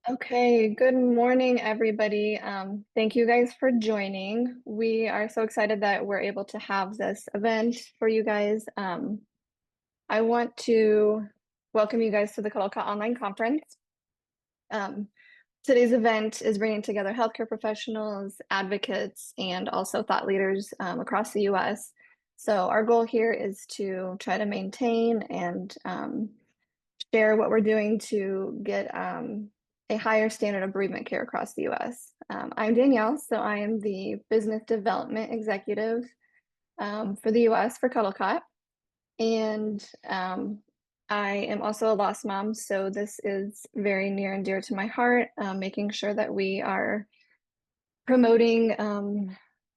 Okay, good morning, everybody. Thank you guys for joining. We are so excited that we're able to have this event for you guys. I want to welcome you guys to the CuddleCot online conference. Um, Today's event is bringing together healthcare professionals, advocates, and also thought leaders across the US. So our goal here is to try to maintain and share what we're doing to get a higher standard of bereavement care across the US. I'm Danielle, so I am the Business Development Executive for the US for CuddleCot. And I am also a lost mom, so this is very near and dear to my heart, making sure that we are promoting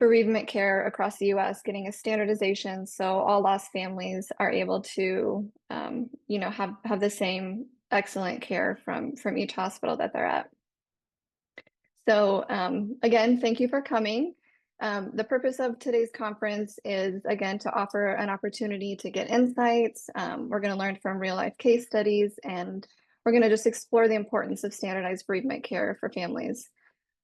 bereavement care across the US, getting a standardization so all lost families are able to, have the same excellent care from each hospital that they're at. So again, thank you for coming. The purpose of today's conference is, again, to offer an opportunity to get insights. We're going to learn from real life case studies, and we're going to just explore the importance of standardized bereavement care for families.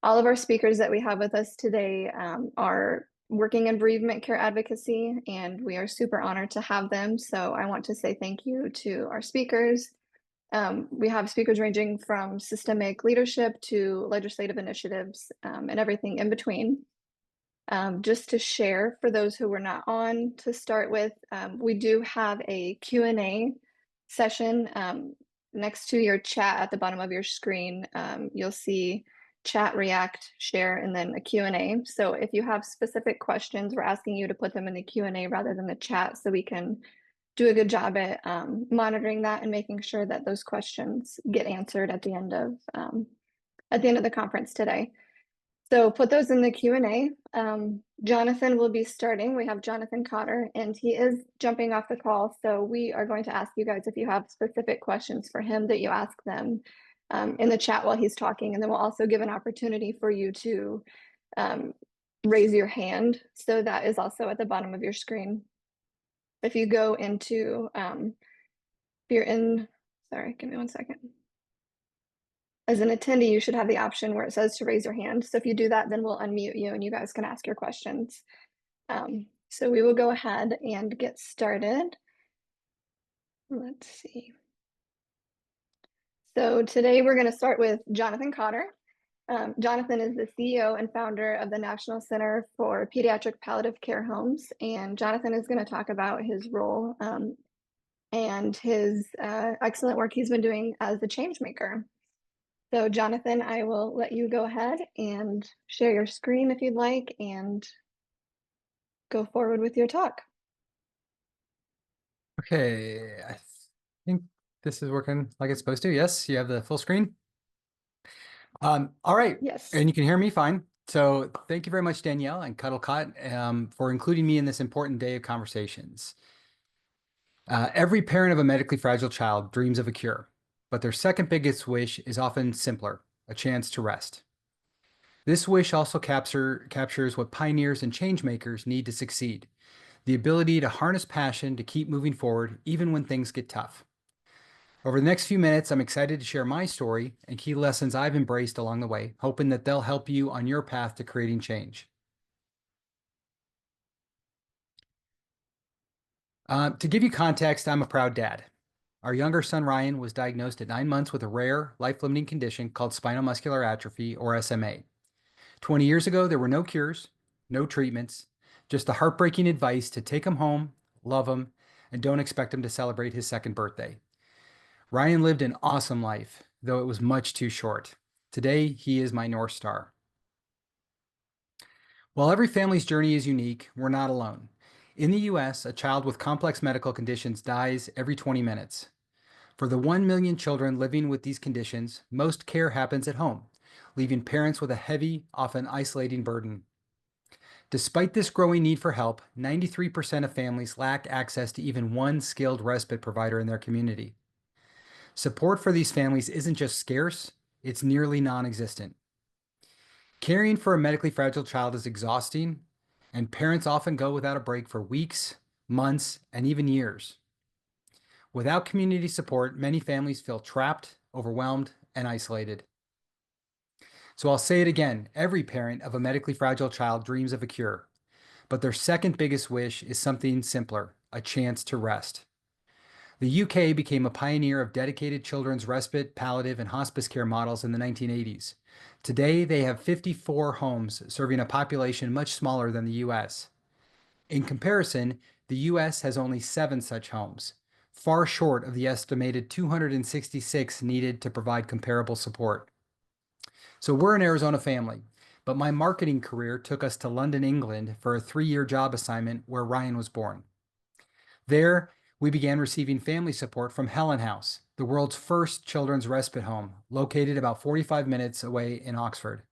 All of our speakers that we have with us today are working in bereavement care advocacy, and we are super honored to have them. So I want to say thank you to our speakers. We have speakers ranging from systemic leadership to legislative initiatives and everything in between. Just to share for those who were not on to start with, we do have a Q&A session next to your chat at the bottom of your screen. You'll see chat, react, share, and then a Q&A. So if you have specific questions, we're asking you to put them in the Q&A rather than the chat so we can do a good job at monitoring that and making sure that those questions get answered at the end of the conference today. So put those in the Q&A. Jonathan will be starting. We have Jonathan Cotter, and he is jumping off the call. So we are going to ask you guys if you have specific questions for him that you ask them in the chat while he's talking. And then we'll also give an opportunity for you to raise your hand. So that is also at the bottom of your screen. If you go into, if you're in, sorry, give me one second. As an attendee, you should have the option where it says to raise your hand. So if you do that, then we'll unmute you and you guys can ask your questions. So we will go ahead and get started. Let's see. So today we're going to start with Jonathan Cotter. Jonathan is the CEO and founder of the National Center for Pediatric Palliative Care Homes. And Jonathan is going to talk about his role and his excellent work he's been doing as a change maker. So Jonathan, I will let you go ahead and share your screen if you'd like and go forward with your talk. Okay, I think this is working like it's supposed to. Yes, you have the full screen. All right. Yes. And you can hear me fine. So thank you very much, Danielle and CuddleCot, for including me in this important day of conversations. Every parent of a medically fragile child dreams of a cure, but their second biggest wish is often simpler, a chance to rest. This wish also captures what pioneers and change makers need to succeed, the ability to harness passion to keep moving forward even when things get tough. Over the next few minutes, I'm excited to share my story and key lessons I've embraced along the way, hoping that they'll help you on your path to creating change. To give you context, I'm a proud dad. Our younger son, Ryan, was diagnosed at 9 months with a rare, life-limiting condition called spinal muscular atrophy, or SMA. 20 years ago, there were no cures, no treatments, just the heartbreaking advice to take him home, love him, and don't expect him to celebrate his second birthday. Ryan lived an awesome life, though it was much too short. Today, he is my North Star. While every family's journey is unique, we're not alone. In the US, a child with complex medical conditions dies every 20 minutes. For the 1 million children living with these conditions, most care happens at home, leaving parents with a heavy, often isolating burden. Despite this growing need for help, 93% of families lack access to even one skilled respite provider in their community. Support for these families isn't just scarce, it's nearly non-existent. Caring for a medically fragile child is exhausting, and parents often go without a break for weeks, months, and even years. Without community support, many families feel trapped, overwhelmed, and isolated. So I'll say it again. Every parent of a medically fragile child dreams of a cure, but their second biggest wish is something simpler, a chance to rest. The UK became a pioneer of dedicated children's respite, palliative, and hospice care models in the 1980s. Today, they have 54 homes serving a population much smaller than the US. In comparison, the US has only 7 such homes, far short of the estimated 266 needed to provide comparable support. So we're an Arizona family, but my marketing career took us to London, England for a 3-year job assignment where Ryan was born. There, we began receiving family support from Helen House, the world's first children's respite home, located about 45 minutes away in Oxford.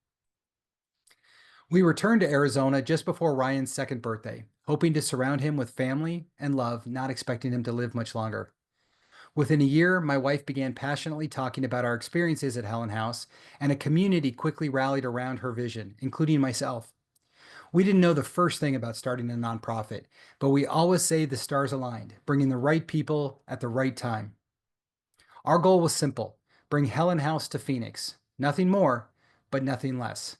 We returned to Arizona just before Ryan's second birthday, hoping to surround him with family and love, not expecting him to live much longer. Within a year, my wife began passionately talking about our experiences at Helen House, and a community quickly rallied around her vision, including myself. We didn't know the first thing about starting a nonprofit, but we always say the stars aligned, bringing the right people at the right time. Our goal was simple: bring Helen House to Phoenix. Nothing more, but nothing less.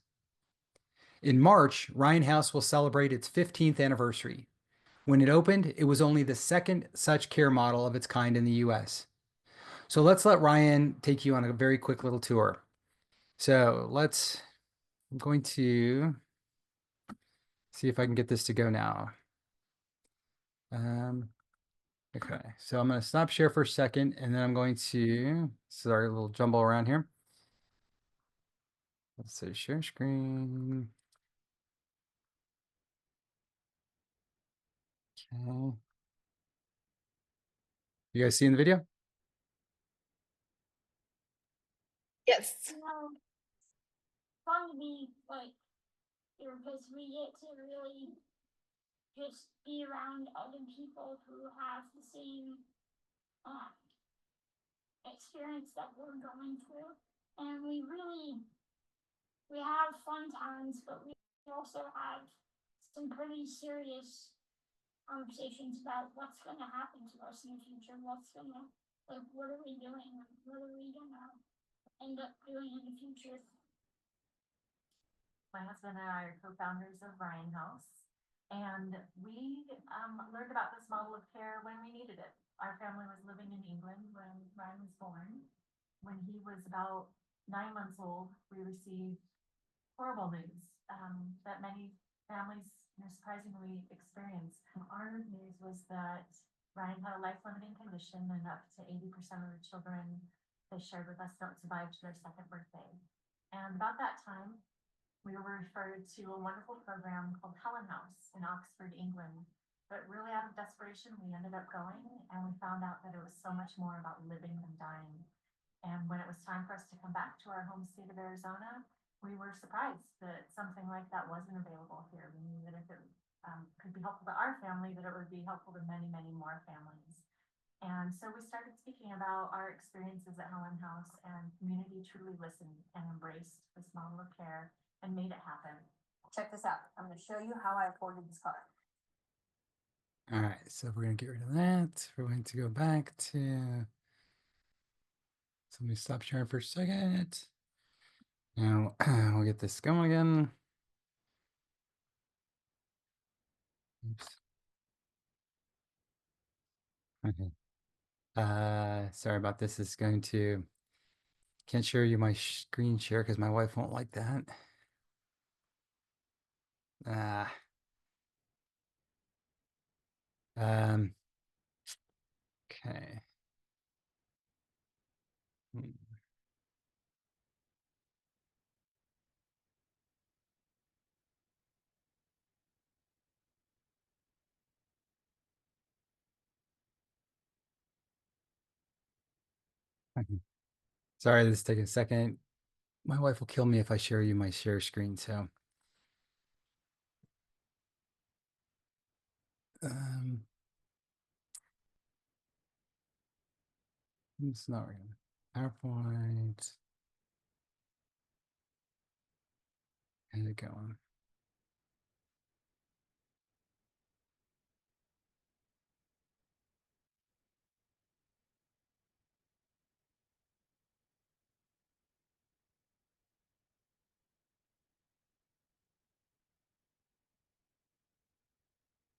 In March, Ryan House will celebrate its 15th anniversary. When it opened, it was only the second such care model of its kind in the US. So let's let Ryan take you on a very quick little tour. I'm going to see if I can get this to go now. Um, okay, so I'm going to stop share for a second, and then I'm going to, sorry, a little jumble around here. Let's say share screen. Okay. You guys seeing the video? Yes. Fun to be like here because we get to really just be around other people who have the same um, experience that we're going through, and we have fun times, but we also have some pretty serious conversations about what's going to happen to us in the future, what are we doing, what are we gonna end up doing in the future. My husband and I are co-founders of Ryan House, and we learned about this model of care when we needed it. Our family was living in England when Ryan was born. When he was about 9 months old, we received horrible news that many families, surprisingly experience. Our news was that Ryan had a life-limiting condition, and up to 80% of the children they shared with us don't survive to their second birthday. And about that time, we were referred to a wonderful program called Helen House in Oxford, England. But really out of desperation, we ended up going, and we found out that it was so much more about living than dying. And when it was time for us to come back to our home state of Arizona, we were surprised that something like that wasn't available here. We knew that if it could be helpful to our family, that it would be helpful to many, many more families. And so we started speaking about our experiences at Helen House, and community truly listened and embraced this model of care and made it happen. Check this out. I'm going to show you how I afforded this car. All right, so we're going to get rid of that. We're going to go back to, so let me stop sharing for a second. Now we'll get this going again. Oops. Okay. Sorry about this. It's going to, can't show you my screen share because my wife won't like that. Ah. Okay. Hmm. Sorry, this is taking a second. My wife will kill me if I share you my share screen, so. Um, it's not really PowerPoint. How's it going?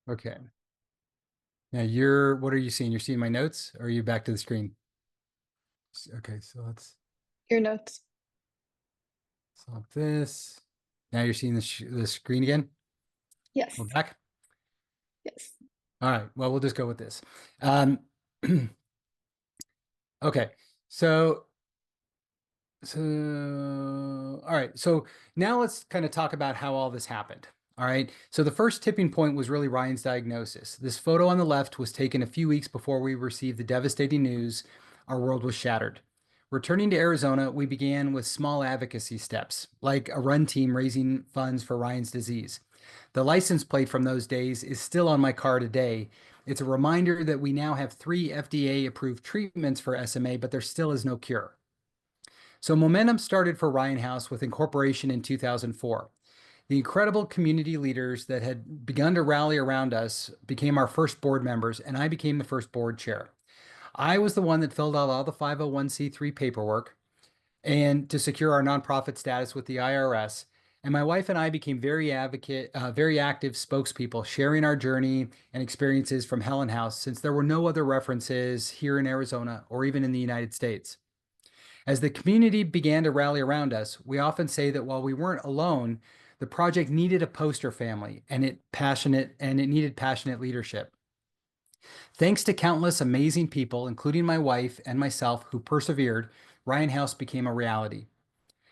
Okay. Now what are you seeing? You're seeing my notes, or are you back to the screen? Okay, so let's Your notes. solve this. Now you're seeing the screen again? Yes. We're back? Yes. All right, well, we'll just go with this. Um, okay, so all right, so now let's kind of talk about how all this happened. All right, so the first tipping point was really Ryan's diagnosis. This photo on the left was taken a few weeks before we received the devastating news our world was shattered. Returning to Arizona, we began with small advocacy steps, like a run team raising funds for Ryan's disease. The license plate from those days is still on my car today. It's a reminder that we now have 3 FDA-approved treatments for SMA, but there still is no cure. So momentum started for Ryan House with incorporation in 2004. The incredible community leaders that had begun to rally around us became our first board members, and I became the first board chair. I was the one that filled out all the 501c3 paperwork and to secure our nonprofit status with the IRS. And my wife and I became very active spokespeople, sharing our journey and experiences from Helen House, since there were no other references here in Arizona or even in the United States. As the community began to rally around us, we often say that while we weren't alone, the project needed a poster family and it needed passionate leadership. Thanks to countless amazing people, including my wife and myself, who persevered, Ryan House became a reality.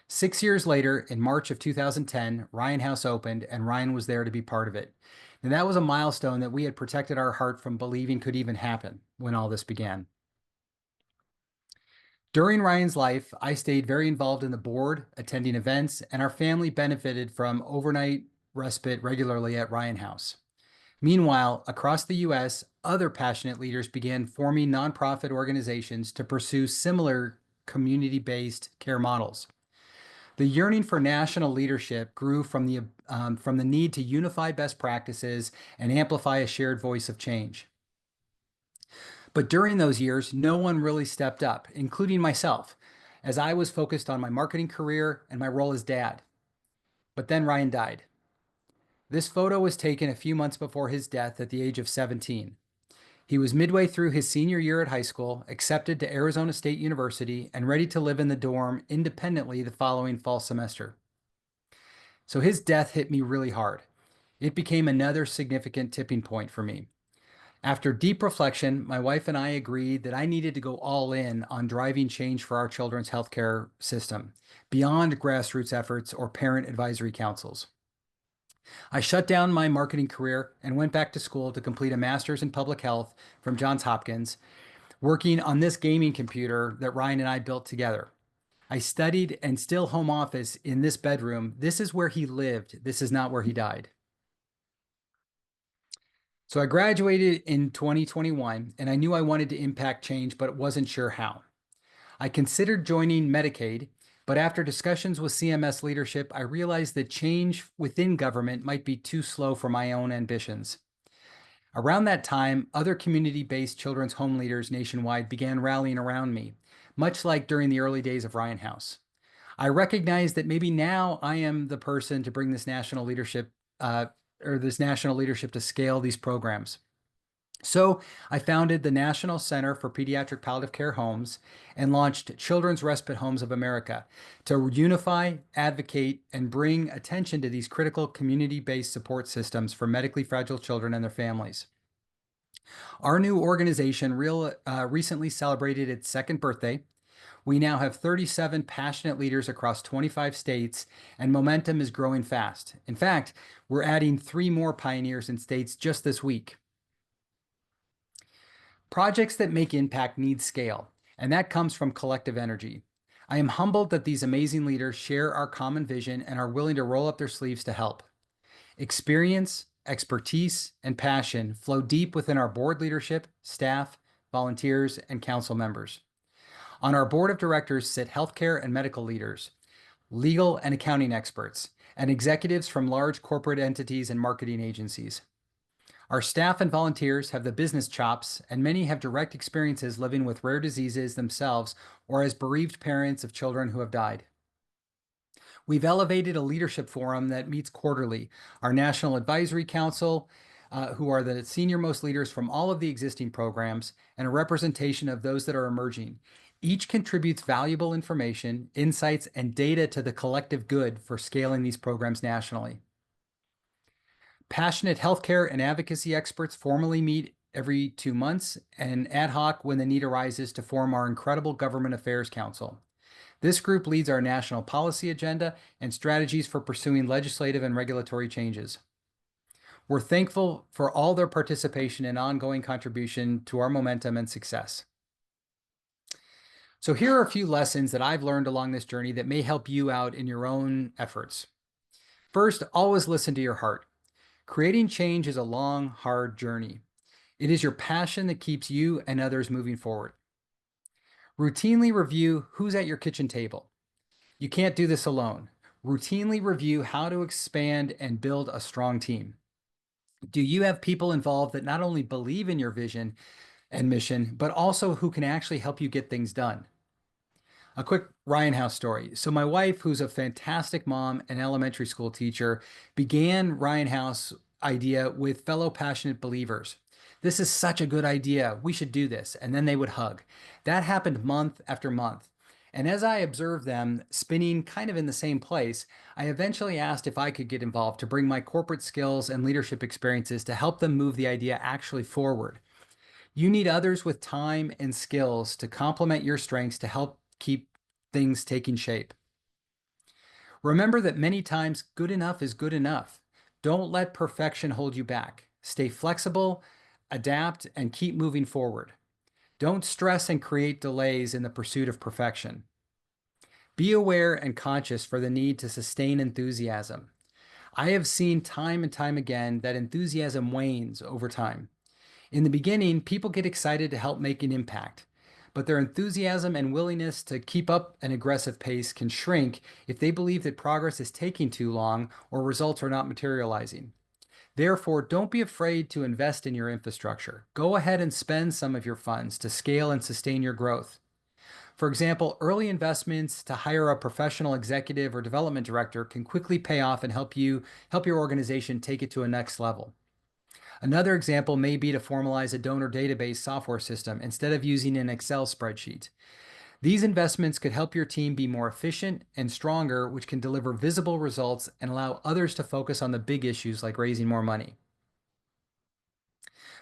6 years later, in March of 2010, Ryan House opened and Ryan was there to be part of it. And that was a milestone that we had protected our heart from believing could even happen when all this began. During Ryan's life, I stayed very involved in the board, attending events, and our family benefited from overnight respite regularly at Ryan House. Meanwhile, across the US, other passionate leaders began forming nonprofit organizations to pursue similar community-based care models. The yearning for national leadership grew from the need to unify best practices and amplify a shared voice of change. But during those years, no one really stepped up, including myself, as I was focused on my marketing career and my role as dad. But then Ryan died. This photo was taken a few months before his death at the age of 17. He was midway through his senior year at high school, accepted to Arizona State University, and ready to live in the dorm independently the following fall semester. So his death hit me really hard. It became another significant tipping point for me. After deep reflection, my wife and I agreed that I needed to go all in on driving change for our children's healthcare system, beyond grassroots efforts or parent advisory councils. I shut down my marketing career and went back to school to complete a master's in public health from Johns Hopkins, working on this gaming computer that Ryan and I built together. I studied and still home office in this bedroom. This is where he lived. This is not where he died. So I graduated in 2021 and I knew I wanted to impact change, but wasn't sure how. I considered joining Medicaid, but after discussions with CMS leadership, I realized that change within government might be too slow for my own ambitions. Around that time, other community-based children's home leaders nationwide began rallying around me, much like during the early days of Ryan House. I recognized that maybe now I am the person to bring this national leadership to scale these programs. So I founded the National Center for Pediatric Palliative Care Homes and launched Children's Respite Homes of America to unify, advocate, and bring attention to these critical community-based support systems for medically fragile children and their families. Our new organization recently celebrated its second birthday. We now have 37 passionate leaders across 25 states, and momentum is growing fast. In fact, we're adding 3 more pioneers in states just this week. Projects that make impact need scale, and that comes from collective energy. I am humbled that these amazing leaders share our common vision and are willing to roll up their sleeves to help. Experience, expertise, and passion flow deep within our board leadership, staff, volunteers, and council members. On our board of directors sit healthcare and medical leaders, legal and accounting experts, and executives from large corporate entities and marketing agencies. Our staff and volunteers have the business chops, and many have direct experiences living with rare diseases themselves or as bereaved parents of children who have died. We've elevated a leadership forum that meets quarterly. Our National Advisory Council who are the senior most leaders from all of the existing programs and a representation of those that are emerging. Each contributes valuable information, insights, and data to the collective good for scaling these programs nationally. Passionate healthcare and advocacy experts formally meet every 2 months and ad hoc when the need arises to form our incredible Government Affairs Council. This group leads our national policy agenda and strategies for pursuing legislative and regulatory changes. We're thankful for all their participation and ongoing contribution to our momentum and success. So here are a few lessons that I've learned along this journey that may help you out in your own efforts. First, always listen to your heart. Creating change is a long, hard journey. It is your passion that keeps you and others moving forward. Routinely review who's at your kitchen table. You can't do this alone. Routinely review how to expand and build a strong team. Do you have people involved that not only believe in your vision and mission, but also who can actually help you get things done? A quick Ryan House story. So my wife, who's a fantastic mom and elementary school teacher, began Ryan House idea with fellow passionate believers. This is such a good idea. We should do this. And then they would hug. That happened month after month. And as I observed them spinning kind of in the same place, I eventually asked if I could get involved to bring my corporate skills and leadership experiences to help them move the idea actually forward. You need others with time and skills to complement your strengths to help keep things taking shape. Remember that many times good enough is good enough. Don't let perfection hold you back. Stay flexible, adapt, and keep moving forward. Don't stress and create delays in the pursuit of perfection. Be aware and conscious for the need to sustain enthusiasm. I have seen time and time again that enthusiasm wanes over time. In the beginning, people get excited to help make an impact, but their enthusiasm and willingness to keep up an aggressive pace can shrink if they believe that progress is taking too long or results are not materializing. Therefore, don't be afraid to invest in your infrastructure. Go ahead and spend some of your funds to scale and sustain your growth. For example, early investments to hire a professional executive or development director can quickly pay off and help your organization take it to a next level. Another example may be to formalize a donor database software system instead of using an Excel spreadsheet. These investments could help your team be more efficient and stronger, which can deliver visible results and allow others to focus on the big issues like raising more money.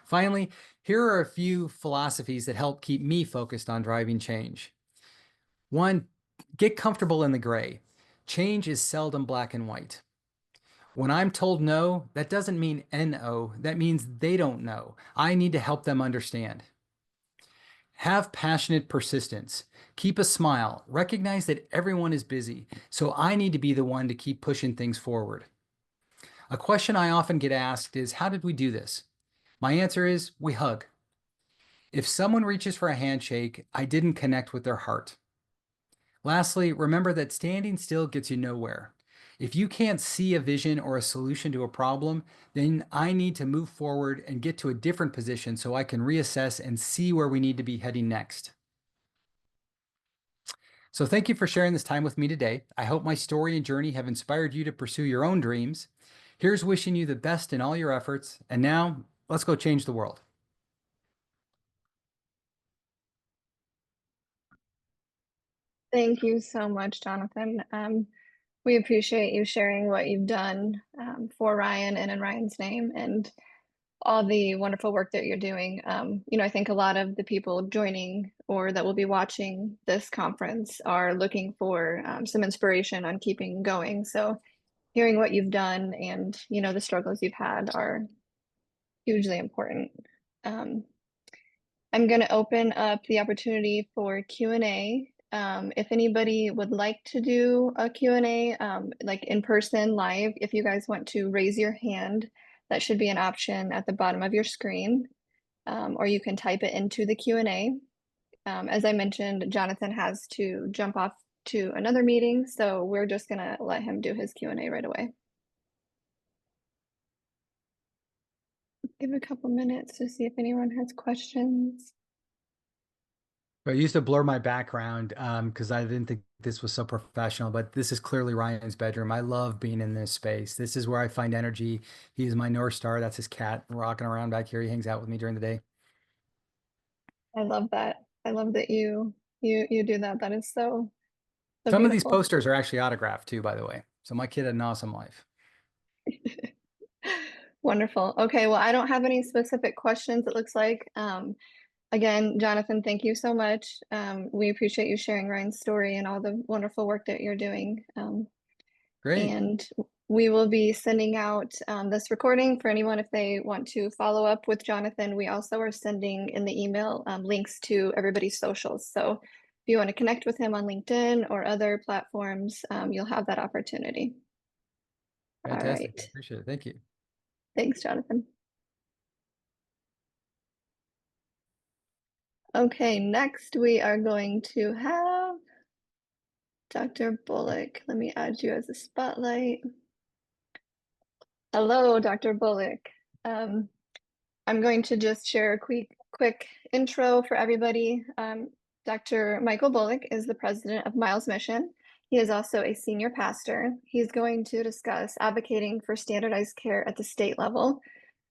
Finally, here are a few philosophies that help keep me focused on driving change. 1, get comfortable in the gray. Change is seldom black and white. When I'm told no, that doesn't mean no, that means they don't know. I need to help them understand. Have passionate persistence. Keep a smile. Recognize that everyone is busy, so I need to be the one to keep pushing things forward. A question I often get asked is, how did we do this? My answer is, we hug. If someone reaches for a handshake, I didn't connect with their heart. Lastly, remember that standing still gets you nowhere. If you can't see a vision or a solution to a problem, then I need to move forward and get to a different position so I can reassess and see where we need to be heading next. So thank you for sharing this time with me today. I hope my story and journey have inspired you to pursue your own dreams. Here's wishing you the best in all your efforts. And now, let's go change the world. Thank you so much, Jonathan. We appreciate you sharing what you've done for Ryan and in Ryan's name and all the wonderful work that you're doing. I think a lot of the people joining or that will be watching this conference are looking for some inspiration on keeping going. So hearing what you've done and, the struggles you've had are hugely important. I'm going to open up the opportunity for Q&A. If anybody would like to do a Q&A, like in person live, if you guys want to raise your hand, that should be an option at the bottom of your screen, or you can type it into the Q&A. As I mentioned, Jonathan has to jump off to another meeting, so we're just going to let him do his Q&A right away. Give it a couple minutes to see if anyone has questions. I used to blur my background because I didn't think this was so professional, but this is clearly Ryan's bedroom. I love being in this space. This is where I find energy. He is my North Star. That's his cat rocking around back here. He hangs out with me during the day. I love that. I love that you do that. That is so Some of these beautiful. posters are actually autographed too, by the way. So my kid had an awesome life. Wonderful. Okay, well, I don't have any specific questions, it looks like. Again, Jonathan, thank you so much. We appreciate you sharing Ryan's story and all the wonderful work that you're doing. Great. And we will be sending out this recording for anyone if they want to follow up with Jonathan. We also are sending in the email links to everybody's socials. So if you want to connect with him on LinkedIn or other platforms, you'll have that opportunity. All Fantastic. right. Appreciate it. Thank you. Thanks, Jonathan. Okay, next we are going to have Dr. Bullock. Let me add you as a spotlight. Hello, Dr. Bullock. I'm going to just share a quick intro for everybody. Dr. Michael Bullock is the president of Miles Mission. He is also a senior pastor. He's going to discuss advocating for standardized care at the state level.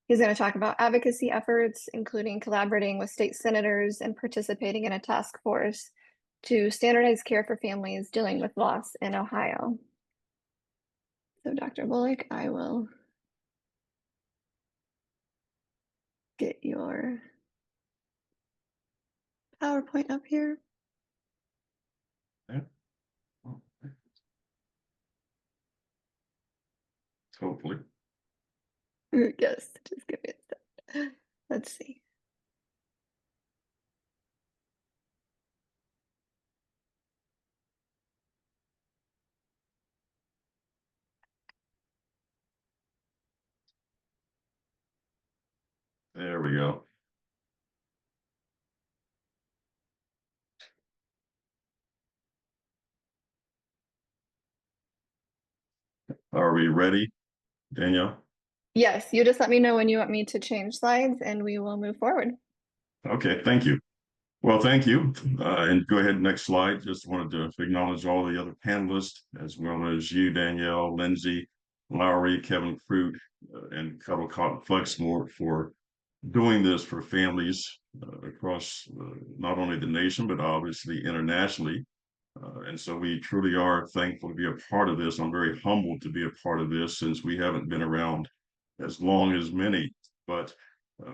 He's going to talk about advocacy efforts, including collaborating with state senators and participating in a task force to standardize care for families dealing with loss in Ohio. So, Dr. Bullock, I will get your PowerPoint up here. Yeah. Hopefully. Yes, just give me a sec. Let's see. There we go. Are we ready, Danielle? Yes, you just let me know when you want me to change slides and we will move forward. Okay, thank you. Well, thank you. And go ahead, next slide. Just wanted to acknowledge all the other panelists, as well as you, Danielle, Lindsay, Lowry, Kevin Fruit, and CuddleCot Flexmore for doing this for families across not only the nation, but obviously internationally. And so we truly are thankful to be a part of this. I'm very humbled to be a part of this since we haven't been around as long as many, but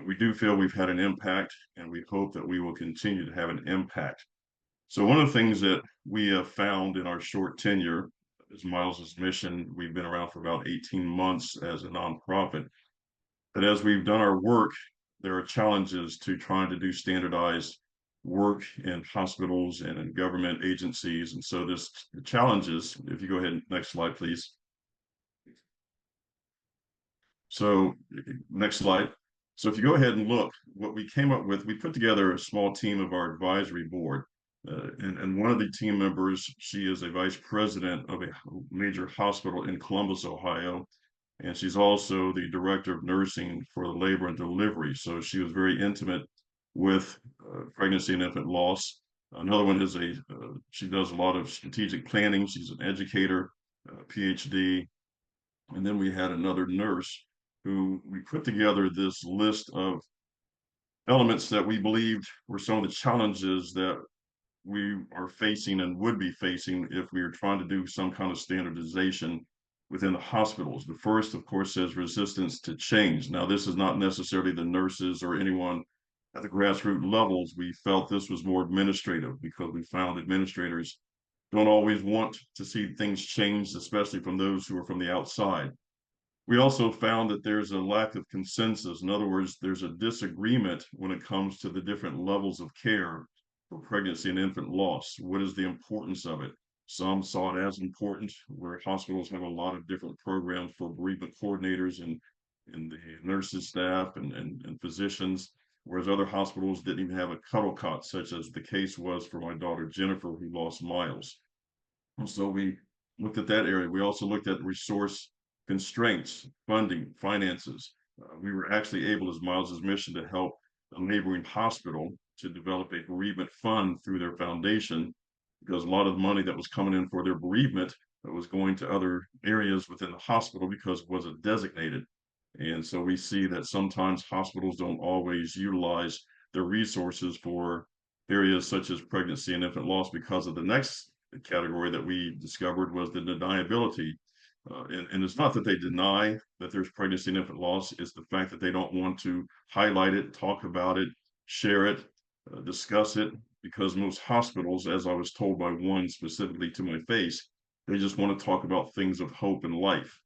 we do feel we've had an impact, and we hope that we will continue to have an impact. So one of the things that we have found in our short tenure as Miles's Mission, we've been around for about 18 months as a nonprofit, but as we've done our work, there are challenges to trying to do standardized work in hospitals and in government agencies. And so this challenges, if you go ahead, next slide, please. So next slide. So if you go ahead and look, what we came up with, we put together a small team of our advisory board. And one of the team members, she is a vice president of a major hospital in Columbus, Ohio. And she's also the director of nursing for the labor and delivery. So she was very intimate with pregnancy and infant loss. Another one is she does a lot of strategic planning. She's an educator, PhD. And then we had another nurse who we put together this list of elements that we believed were some of the challenges that we are facing and would be facing if we were trying to do some kind of standardization within the hospitals. The first, of course, says resistance to change. Now, this is not necessarily the nurses or anyone at the grassroots levels. We felt this was more administrative because we found administrators don't always want to see things changed, especially from those who are from the outside. We also found that there's a lack of consensus. In other words, there's a disagreement when it comes to the different levels of care for pregnancy and infant loss. What is the importance of it? Some saw it as important, where hospitals have a lot of different programs for bereavement coordinators and the nurses staff and physicians, whereas other hospitals didn't even have a CuddleCot, such as the case was for my daughter Jennifer, who lost Miles. And so we looked at that area. We also looked at resource constraints, funding, finances. We were actually able, as Miles's Mission, to help a neighboring hospital to develop a bereavement fund through their foundation, because a lot of the money that was coming in for their bereavement was going to other areas within the hospital because it wasn't designated. And so we see that sometimes hospitals don't always utilize their resources for areas such as pregnancy and infant loss, because of the next category that we discovered was the deniability. And it's not that they deny that there's pregnancy and infant loss, it's the fact that they don't want to highlight it, talk about it, share it, discuss it, because most hospitals, as I was told by one specifically to my face, they just want to talk about things of hope and life.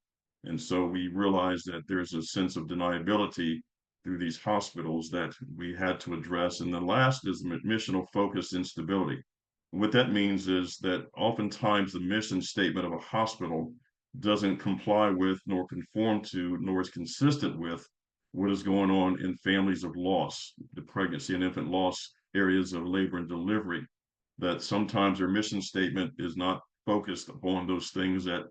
And so we realized that there's a sense of deniability through these hospitals that we had to address. And the last is missional focus instability. What that means is that oftentimes the mission statement of a hospital doesn't comply with, nor conform to, nor is consistent with what is going on in families of loss, the pregnancy and infant loss areas of labor and delivery, that sometimes their mission statement is not focused upon those things that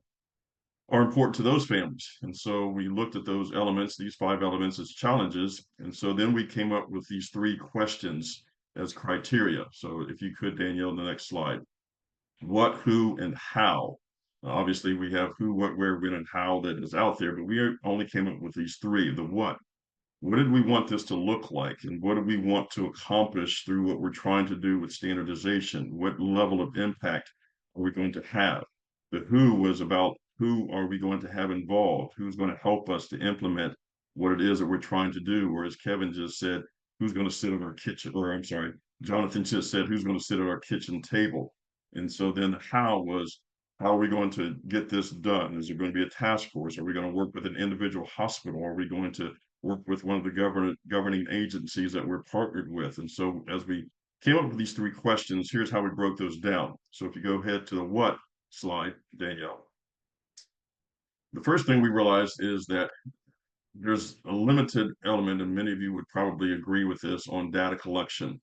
are important to those families. And so we looked at those elements, these 5 elements, as challenges. And so then we came up with these 3 questions as criteria. So if you could, Danielle, the next slide. What, who, and how. Obviously, we have who, what, where, when, and how that is out there, but we only came up with these 3. The what. What did we want this to look like? And what do we want to accomplish through what we're trying to do with standardization? What level of impact are we going to have? The who was about who are we going to have involved? Who's going to help us to implement what it is that we're trying to do? Or as Kevin just said, who's going to sit at our kitchen, or I'm sorry, Jonathan just said, who's going to sit at our kitchen table? And so then the how was, how are we going to get this done? Is there going to be a task force? Are we going to work with an individual hospital? Are we going to work with one of the governing agencies that we're partnered with? And so as we came up with these 3 questions, here's how we broke those down. So if you go ahead to the what slide, Danielle. The first thing we realized is that there's a limited element, and many of you would probably agree with this, on data collection.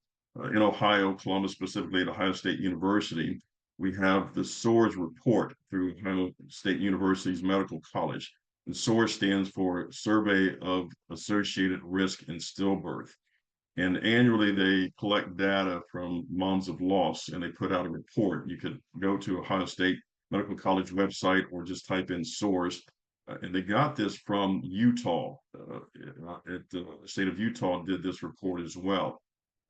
In Ohio, Columbus, specifically at Ohio State University, we have the SOARS report through Ohio State University's Medical College. And SOARS stands for Survey of Associated Risk in Stillbirth. And annually, they collect data from moms of loss, and they put out a report. You could go to Ohio State Medical College website or just type in SOARS. And they got this from Utah. The state of Utah did this report as well.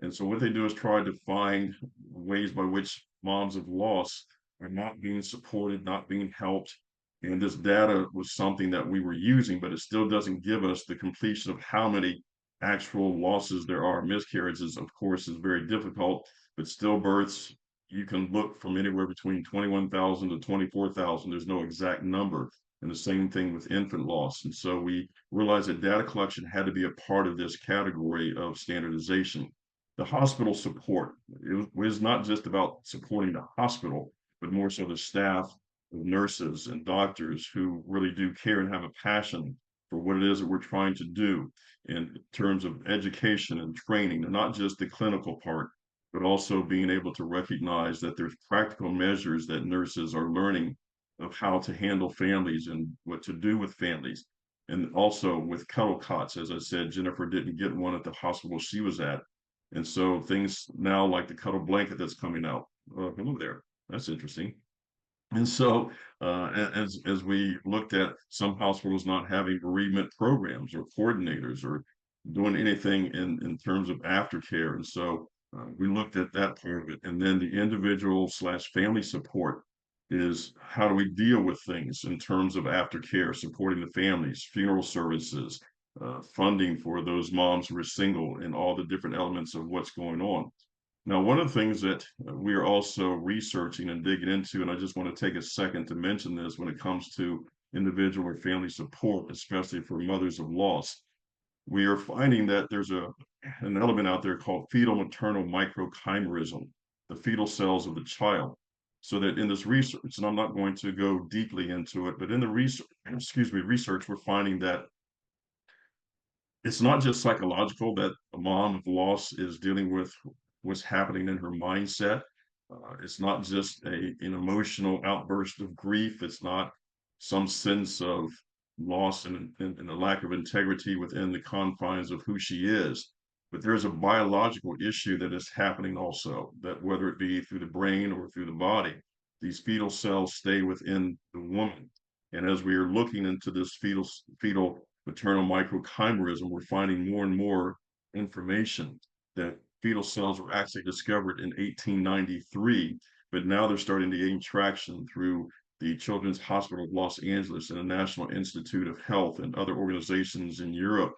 And so what they do is try to find ways by which moms of loss are not being supported, not being helped. And this data was something that we were using, but it still doesn't give us the completion of how many actual losses there are. Miscarriages, of course, is very difficult, but stillbirths, you can look from anywhere between 21,000 to 24,000. There's no exact number. And the same thing with infant loss. And so we realized that data collection had to be a part of this category of standardization. The hospital support, it was not just about supporting the hospital, but more so the staff of nurses and doctors who really do care and have a passion for what it is that we're trying to do in terms of education and training, and not just the clinical part, but also being able to recognize that there's practical measures that nurses are learning of how to handle families and what to do with families. And also with CuddleCots, as I said, Jennifer didn't get one at the hospital she was at. And so things now like the cuddle blanket that's coming out. Hello there. That's interesting. And so as we looked at some hospitals not having bereavement programs or coordinators or doing anything in terms of aftercare. And so we looked at that part of it. And then the individual/family support is, how do we deal with things in terms of aftercare, supporting the families, funeral services, funding for those moms who are single, and all the different elements of what's going on. Now, one of the things that we are also researching and digging into, and I just want to take a second to mention this when it comes to individual or family support, especially for mothers of loss, we are finding that there's an element out there called fetal maternal microchimerism, the fetal cells of the child. So that in this research, and I'm not going to go deeply into it, but in the research, we're finding that it's not just psychological, that a mom of loss is dealing with what's happening in her mindset. It's not just an emotional outburst of grief. It's not some sense of loss and a lack of integrity within the confines of who she is. but there's a biological issue that is happening also, that whether it be through the brain or through the body, these fetal cells stay within the woman. And as we are looking into this fetal maternal microchimerism, we're finding more and more information that fetal cells were actually discovered in 1893, but now they're starting to gain traction through the Children's Hospital of Los Angeles and the National Institute of Health and other organizations in Europe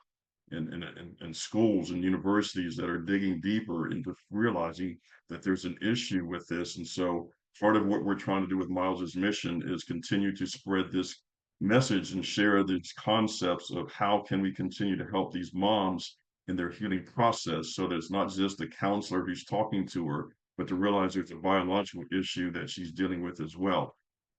and schools and universities that are digging deeper into realizing that there's an issue with this. And so part of what we're trying to do with Miles's mission is continue to spread this message and share these concepts of how can we continue to help these moms in their healing process, so that it's not just the counselor who's talking to her, but to realize there's a biological issue that she's dealing with as well.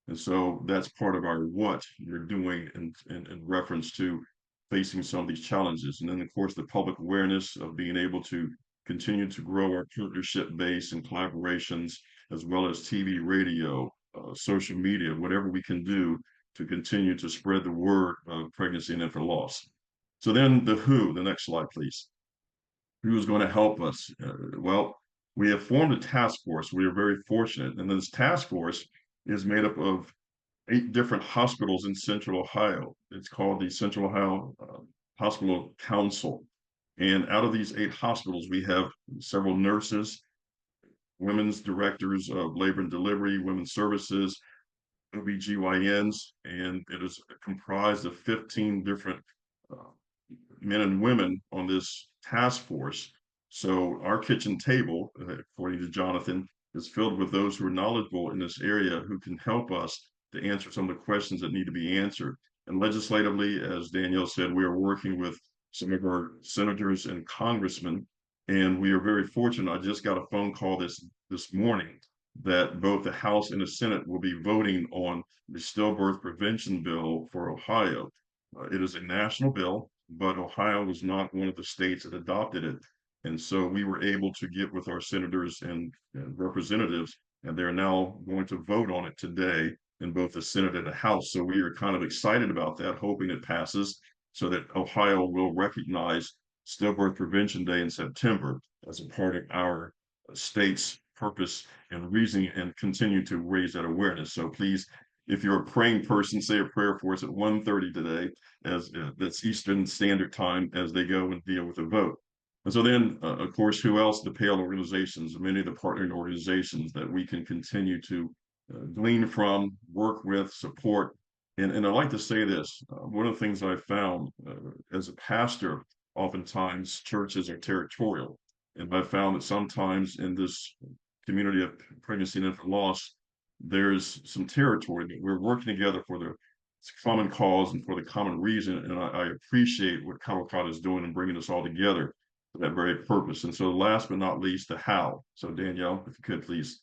And so that's part of our what you're doing in reference to facing some of these challenges. And then, of course, the public awareness of being able to continue to grow our partnership base and collaborations, as well as TV, radio, social media, whatever we can do to continue to spread the word of pregnancy and infant loss. So then the who, the next slide, please. Who is going to help us? Well, we have formed a task force. We are very fortunate. And this task force is made up of 8 different hospitals in Central Ohio. It's called the Central Ohio Hospital Council. And out of these 8 hospitals, we have several nurses, women's directors of labor and delivery, women's services, OBGYNs, and it is comprised of 15 different men and women on this task force. So our kitchen table, according to Jonathan, is filled with those who are knowledgeable in this area who can help us to answer some of the questions that need to be answered. And legislatively, as Danielle said, we are working with some of our senators and congressmen, and we are very fortunate. I just got a phone call this morning that both the House and the Senate will be voting on the stillbirth prevention bill for Ohio. It is a national bill, but Ohio was not one of the states that adopted it. And so we were able to get with our senators and representatives, and they're now going to vote on it today in both the Senate and the House. So we are kind of excited about that, hoping it passes so that Ohio will recognize Stillbirth Prevention Day in September as a part of our state's purpose and reasoning, and continue to raise that awareness. So please, if you're a praying person, say a prayer for us at 1:30 today, as that's Eastern Standard Time, as they go and deal with the vote. And so then, of course, who else? The PALE organizations, many of the partnering organizations that we can continue to glean from, work with, support. And I like to say this, one of the things I found as a pastor, oftentimes churches are territorial. And I found that sometimes in this community of pregnancy and infant loss, there's some territory that we're working together for the common cause and for the common reason. And I appreciate what CuddleCot is doing and bringing us all together for that very purpose. And so last but not least, the how. So Danielle, if you could please.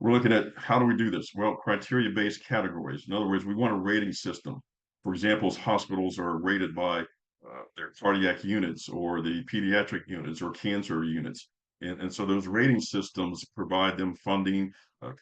We're looking at how do we do this? Well, criteria-based categories. In other words, we want a rating system. For example, hospitals are rated by their cardiac units or the pediatric units or cancer units. And so those rating systems provide them funding,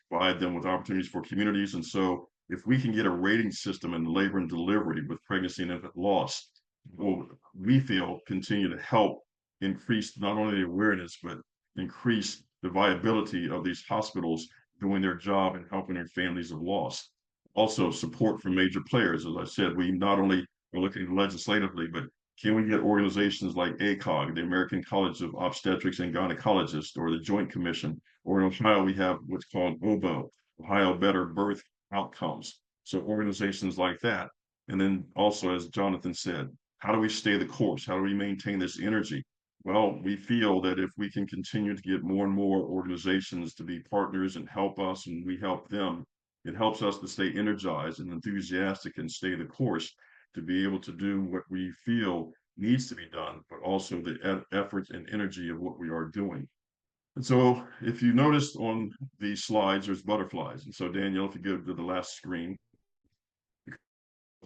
provide them with opportunities for communities. And so if we can get a rating system in labor and delivery with pregnancy and infant loss, will, we feel, continue to help increase not only the awareness, but increase the viability of these hospitals doing their job and helping their families of loss. Also, support from major players. As I said, we not only are looking legislatively, but can we get organizations like ACOG, the American College of Obstetrics and Gynecologists, or the Joint Commission, or in Ohio, we have what's called OBO, Ohio Better Birth Outcomes. So organizations like that. And then also, as Jonathan said, how do we stay the course? How do we maintain this energy? Well, we feel that if we can continue to get more and more organizations to be partners and help us, and we help them, it helps us to stay energized and enthusiastic and stay the course to be able to do what we feel needs to be done, but also the effort and energy of what we are doing. And so if you noticed on these slides, there's butterflies. And so Danielle, if you go to the last screen,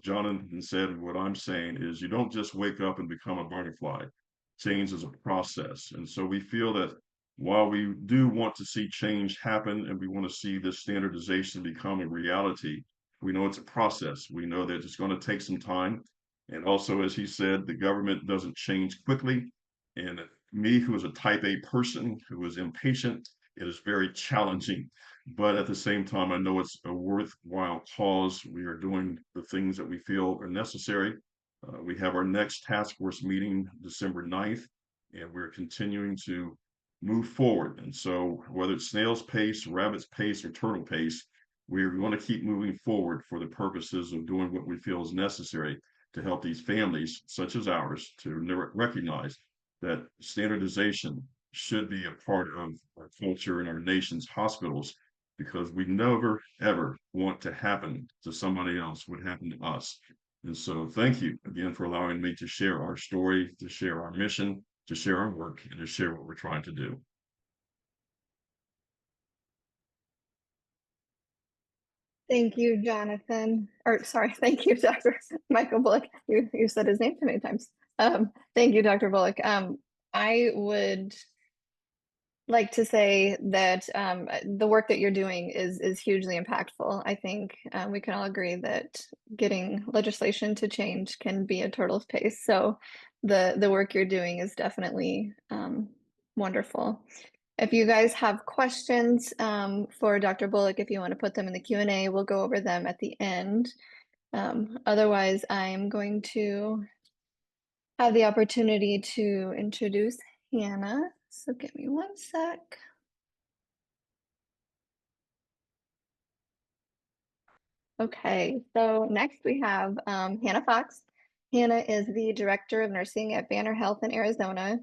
Jonathan said, what I'm saying is you don't just wake up and become a butterfly. Change is a process. And so we feel that while we do want to see change happen and we want to see this standardization become a reality, we know it's a process. We know that it's going to take some time. And also, as he said, the government doesn't change quickly. And me, who is a type A person, who is impatient, it is very challenging. But at the same time, I know it's a worthwhile cause. We are doing the things that we feel are necessary. We have our next task force meeting December 9th, and we're continuing to move forward. And so, whether it's snail's pace, rabbit's pace, or turtle pace, we're going to keep moving forward for the purposes of doing what we feel is necessary to help these families, such as ours, to recognize that standardization should be a part of our culture in our nation's hospitals, because we never ever want to happen to somebody else what happened to us. And so thank you again for allowing me to share our story, to share our mission, to share our work, and to share what we're trying to do. Thank you, Jonathan. Or sorry, thank you, Dr. Michael Bullock. You said his name too many times. Thank you, Dr. Bullock. I would like to say that the work that you're doing is hugely impactful. I think we can all agree that getting legislation to change can be a turtle's pace. So the work you're doing is definitely wonderful. If you guys have questions for Dr. Bullock, if you want to put them in the Q&A, we'll go over them at the end. Otherwise, I'm going to have the opportunity to introduce Hannah. So give me one sec. Okay, so next we have Hannah Fox. Hannah is the Director of Nursing at Banner Health in Arizona.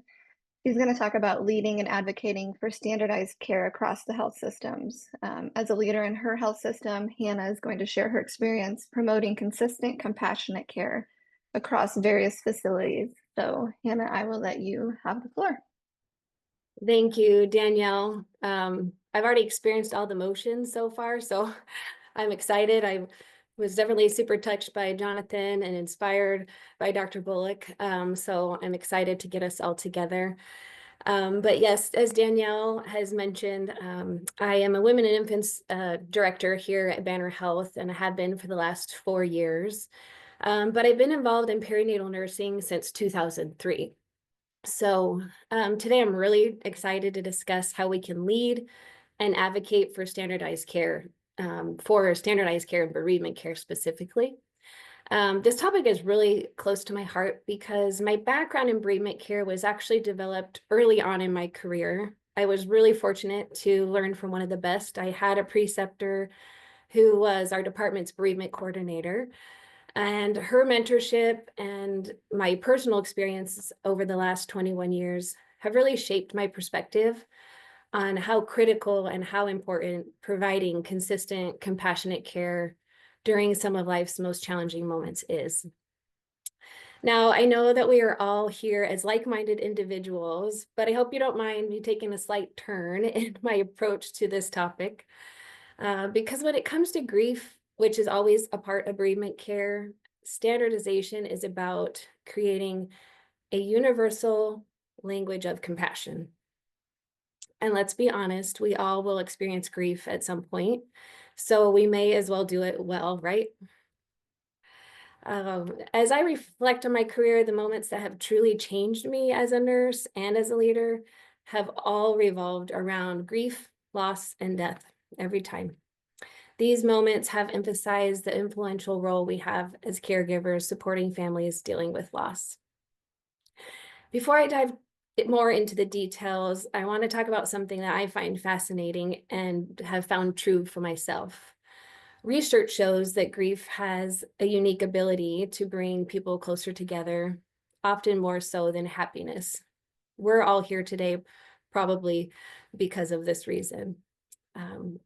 She's going to talk about leading and advocating for standardized care across the health systems. As a leader in her health system, Hannah is going to share her experience promoting consistent, compassionate care across various facilities. So Hannah, I will let you have the floor. Thank you, Danielle. I've already experienced all the motions so far, so I'm excited. I was definitely super touched by Jonathan and inspired by Dr. Bullock. So I'm excited to get us all together. But yes, as Danielle has mentioned, I am a Women and Infants Director here at Banner Health, and I have been for the last 4 years. But I've been involved in perinatal nursing since 2003. So today I'm really excited to discuss how we can lead and advocate for standardized care and bereavement care specifically. This topic is really close to my heart because my background in bereavement care was actually developed early on in my career. I was really fortunate to learn from one of the best. I had a preceptor who was our department's bereavement coordinator, and her mentorship and my personal experiences over the last 21 years have really shaped my perspective on how critical and how important providing consistent, compassionate care during some of life's most challenging moments is. Now, I know that we are all here as like-minded individuals, but I hope you don't mind me taking a slight turn in my approach to this topic. Because when it comes to grief, which is always a part of bereavement care, standardization is about creating a universal language of compassion. And let's be honest, we all will experience grief at some point, so we may as well do it well, right? As I reflect on my career, the moments that have truly changed me as a nurse and as a leader have all revolved around grief, loss, and death every time. These moments have emphasized the influential role we have as caregivers supporting families dealing with loss. Before I dive more into the details, I want to talk about something that I find fascinating and have found true for myself. Research shows that grief has a unique ability to bring people closer together, often more so than happiness. We're all here today probably because of this reason.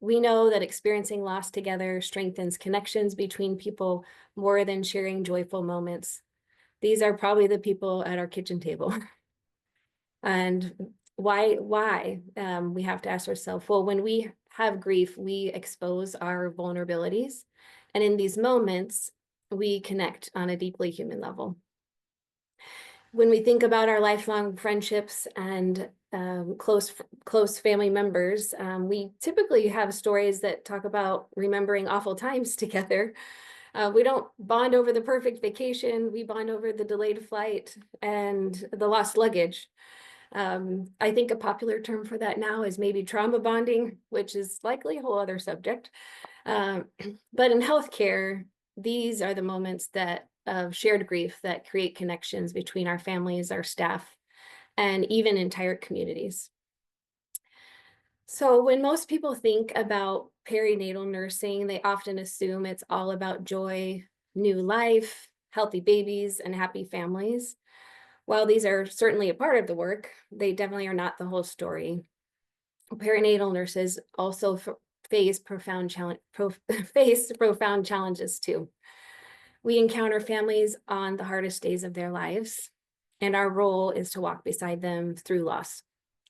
We know that experiencing loss together strengthens connections between people more than sharing joyful moments. These are probably the people at our kitchen table. And why? We have to ask ourselves, well, when we have grief, we expose our vulnerabilities. And in these moments, we connect on a deeply human level. When we think about our lifelong friendships and close family members, we typically have stories that talk about remembering awful times together. We don't bond over the perfect vacation. We bond over the delayed flight and the lost luggage. I think a popular term for that now is maybe trauma bonding, which is likely a whole other subject. But in healthcare, these are the moments that of shared grief that create connections between our families, our staff, and even entire communities. So when most people think about perinatal nursing, they often assume it's all about joy, new life, healthy babies, and happy families. While these are certainly a part of the work, they definitely are not the whole story. Perinatal nurses also face profound challenges too. We encounter families on the hardest days of their lives, and our role is to walk beside them through loss.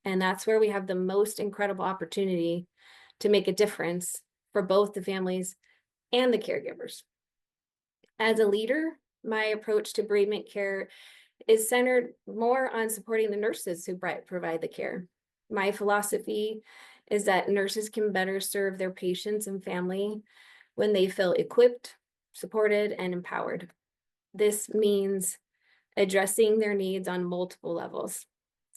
And that's where we have the most incredible opportunity to make a difference for both the families and the caregivers. As a leader, my approach to bereavement care is centered more on supporting the nurses who provide the care. My philosophy is that nurses can better serve their patients and family when they feel equipped, supported, and empowered. This means addressing their needs on multiple levels.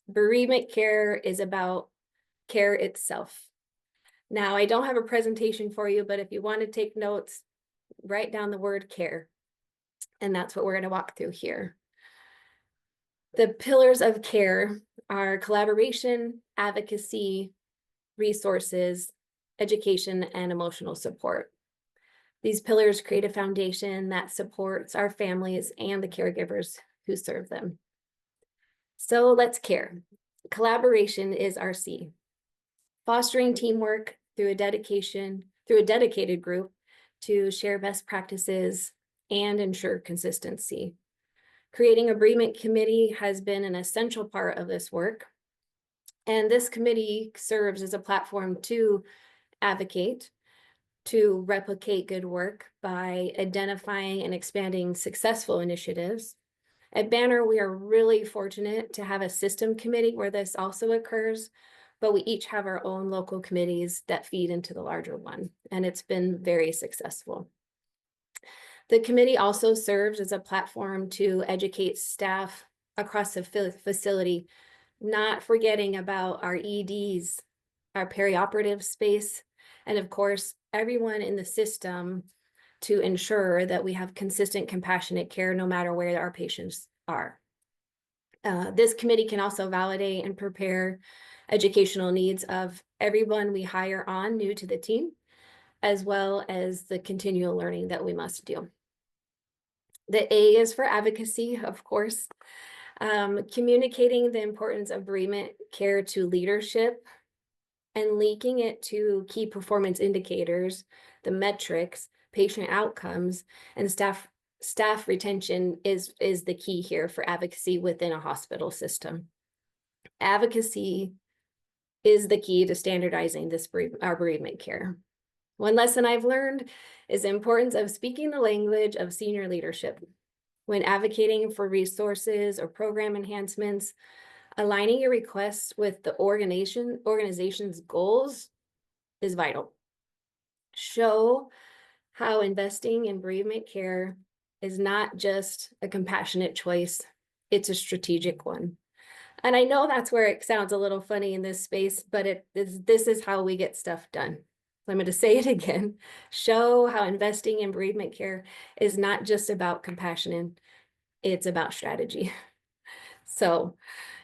Bereavement care is about care itself. Now, I don't have a presentation for you, but if you want to take notes, write down the word care. And that's what we're going to walk through here. The pillars of care are collaboration, advocacy, resources, education, and emotional support. These pillars create a foundation that supports our families and the caregivers who serve them. So let's care. Collaboration is our C. Fostering teamwork through a dedicated group to share best practices and ensure consistency. Creating a bereavement committee has been an essential part of this work. And this committee serves as a platform to advocate, to replicate good work by identifying and expanding successful initiatives. At Banner, we are really fortunate to have a system committee where this also occurs, but we each have our own local committees that feed into the larger one, and it's been very successful. The committee also serves as a platform to educate staff across the facility, not forgetting about our EDs, our perioperative space, and of course, everyone in the system to ensure that we have consistent, compassionate care no matter where our patients are. This committee can also validate and prepare educational needs of everyone we hire on new to the team, as well as the continual learning that we must do. The A is for advocacy, of course. Communicating the importance of bereavement care to leadership and linking it to key performance indicators, the metrics, patient outcomes, and staff retention is the key here for advocacy within a hospital system. Advocacy is the key to standardizing our bereavement care. One lesson I've learned is the importance of speaking the language of senior leadership. When advocating for resources or program enhancements, aligning your requests with the organization's goals is vital. Show how investing in bereavement care is not just a compassionate choice, it's a strategic one. And I know that's where it sounds a little funny in this space, but this is how we get stuff done. So I'm going to say it again. Show how investing in bereavement care is not just about compassion, it's about strategy. So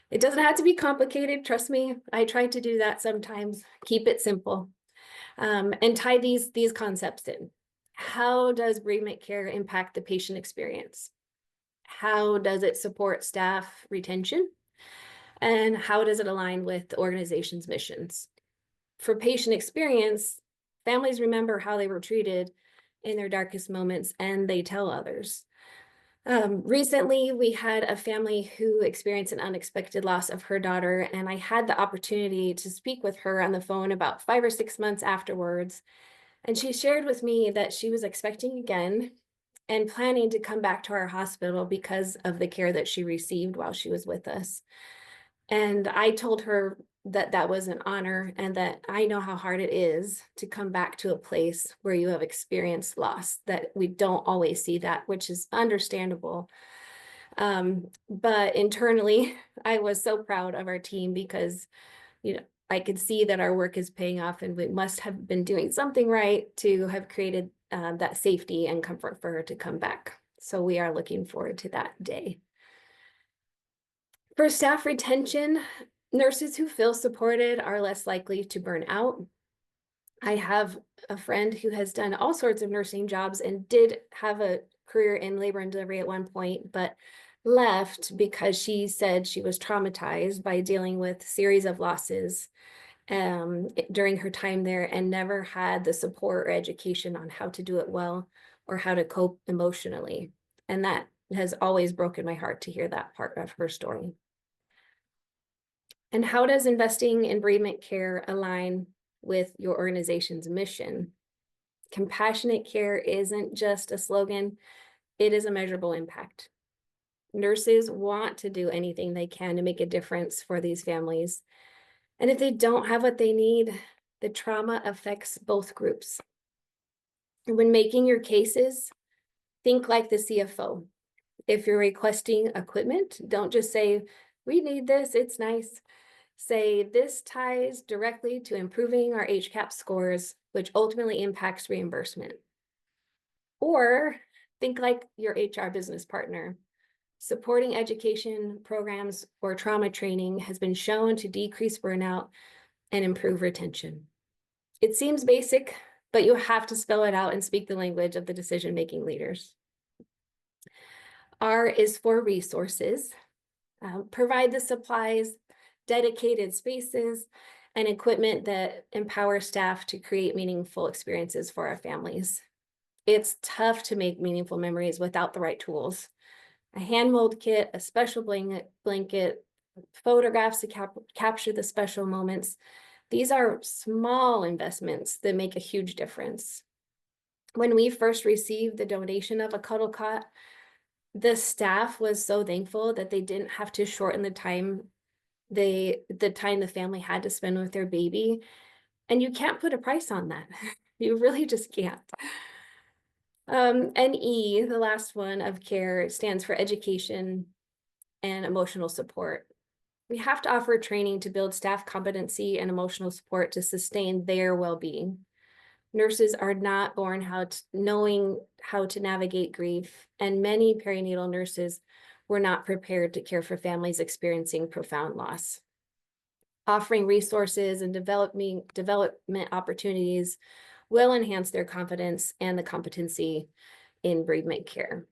it doesn't have to be complicated. Trust me, I try to do that sometimes. Keep it simple and tie these concepts in. How does bereavement care impact the patient experience? How does it support staff retention? And how does it align with the organization's missions? For patient experience, families remember how they were treated in their darkest moments, and they tell others. Recently, we had a family who experienced an unexpected loss of her daughter, and I had the opportunity to speak with her on the phone about 5 or 6 months afterwards. And she shared with me that she was expecting again and planning to come back to our hospital because of the care that she received while she was with us. And I told her that was an honor, and that I know how hard it is to come back to a place where you have experienced loss, that we don't always see that, which is understandable. But internally, I was so proud of our team because, I could see that our work is paying off, and we must have been doing something right to have created that safety and comfort for her to come back. So we are looking forward to that day. For staff retention, nurses who feel supported are less likely to burn out. I have a friend who has done all sorts of nursing jobs and did have a career in labor and delivery at one point, but left because she said she was traumatized by dealing with a series of losses during her time there, and never had the support or education on how to do it well or how to cope emotionally. And that has always broken my heart to hear that part of her story. And how does investing in bereavement care align with your organization's mission? Compassionate care isn't just a slogan, it is a measurable impact. Nurses want to do anything they can to make a difference for these families. And if they don't have what they need, the trauma affects both groups. And when making your cases, think like the CFO. If you're requesting equipment, don't just say, "We need this, it's nice." Say, "This ties directly to improving our HCAP scores, which ultimately impacts reimbursement." Or think like your HR business partner. Supporting education programs or trauma training has been shown to decrease burnout and improve retention. It seems basic, but you have to spell it out and speak the language of the decision-making leaders. R is for resources. Provide the supplies, dedicated spaces, and equipment that empower staff to create meaningful experiences for our families. It's tough to make meaningful memories without the right tools. A hand mold kit, a special blanket, photographs to capture the special moments. These are small investments that make a huge difference. When we first received the donation of a CuddleCot, the staff was so thankful that they didn't have to shorten the time the family had to spend with their baby. And you can't put a price on that. You really just can't. And E, the last one of care, stands for education and emotional support. We have to offer training to build staff competency and emotional support to sustain their well-being. Nurses are not born knowing how to navigate grief, and many perinatal nurses were not prepared to care for families experiencing profound loss. Offering resources and development opportunities will enhance their confidence and the competency in bereavement care.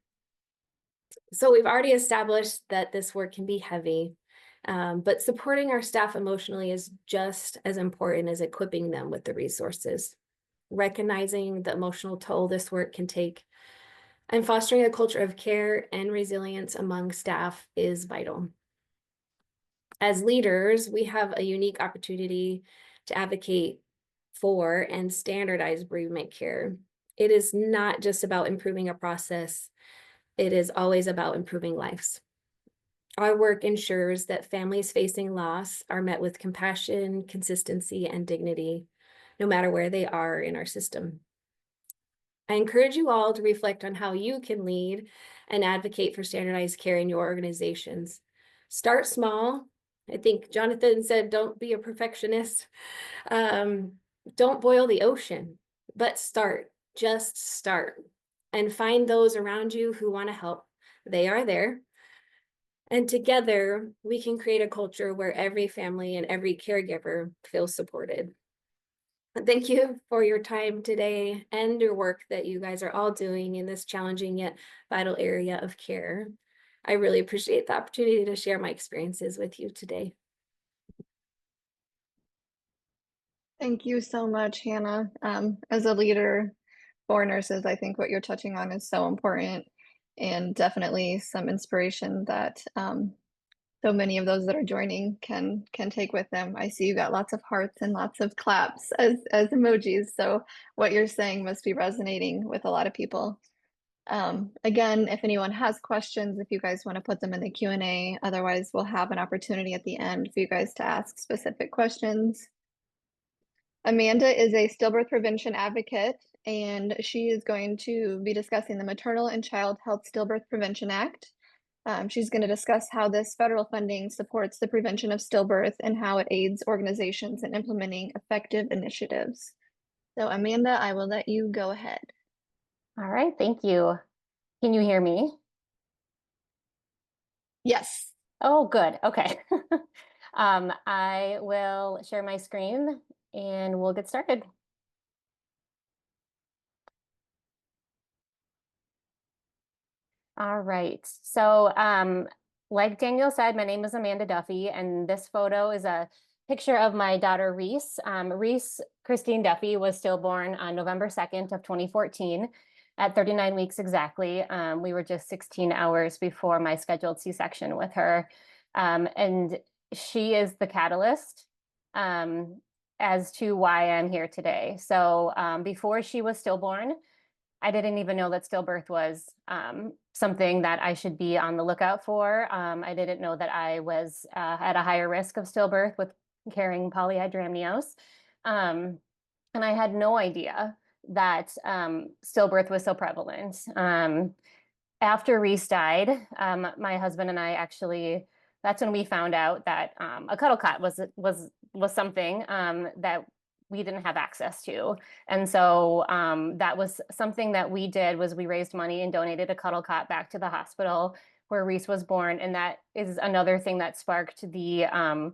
So we've already established that this work can be heavy, but supporting our staff emotionally is just as important as equipping them with the resources. Recognizing the emotional toll this work can take and fostering a culture of care and resilience among staff is vital. As leaders, we have a unique opportunity to advocate for and standardize bereavement care. It is not just about improving a process, it is always about improving lives. Our work ensures that families facing loss are met with compassion, consistency, and dignity, no matter where they are in our system. I encourage you all to reflect on how you can lead and advocate for standardized care in your organizations. Start small. I think Jonathan said, don't be a perfectionist. Don't boil the ocean, but start, just start. And find those around you who want to help. They are there. And together, we can create a culture where every family and every caregiver feels supported. Thank you for your time today and your work that you guys are all doing in this challenging yet vital area of care. I really appreciate the opportunity to share my experiences with you today. Thank you so much, Hannah. As a leader for nurses, I think what you're touching on is so important, and definitely some inspiration that so many of those that are joining can take with them. I see you got lots of hearts and lots of claps as emojis. So what you're saying must be resonating with a lot of people. Again, if anyone has questions, if you guys want to put them in the Q&A, otherwise we'll have an opportunity at the end for you guys to ask specific questions. Amanda is a stillbirth prevention advocate, and she is going to be discussing the Maternal and Child Health Stillbirth Prevention Act. She's going to discuss how this federal funding supports the prevention of stillbirth and how it aids organizations in implementing effective initiatives. So Amanda, I will let you go ahead. All right, thank you. Can you hear me? Yes. Oh, good. Okay. I will share my screen and we'll get started. All right. So, like Daniel said, my name is Amanda Duffy, and this photo is a picture of my daughter Reese. Reese Christine Duffy was stillborn on November 2nd of 2014 at 39 weeks exactly. We were just 16 hours before my scheduled C-section with her. And she is the catalyst as to why I'm here today. So before she was stillborn, I didn't even know that stillbirth was something that I should be on the lookout for. I didn't know that I was at a higher risk of stillbirth with carrying polyhydramnios. And I had no idea that stillbirth was so prevalent. After Reese died, my husband and I actually, that's when we found out that a CuddleCot was something that we didn't have access to. And so that was something that we did, was we raised money and donated a CuddleCot back to the hospital where Reese was born. And that is another thing that sparked the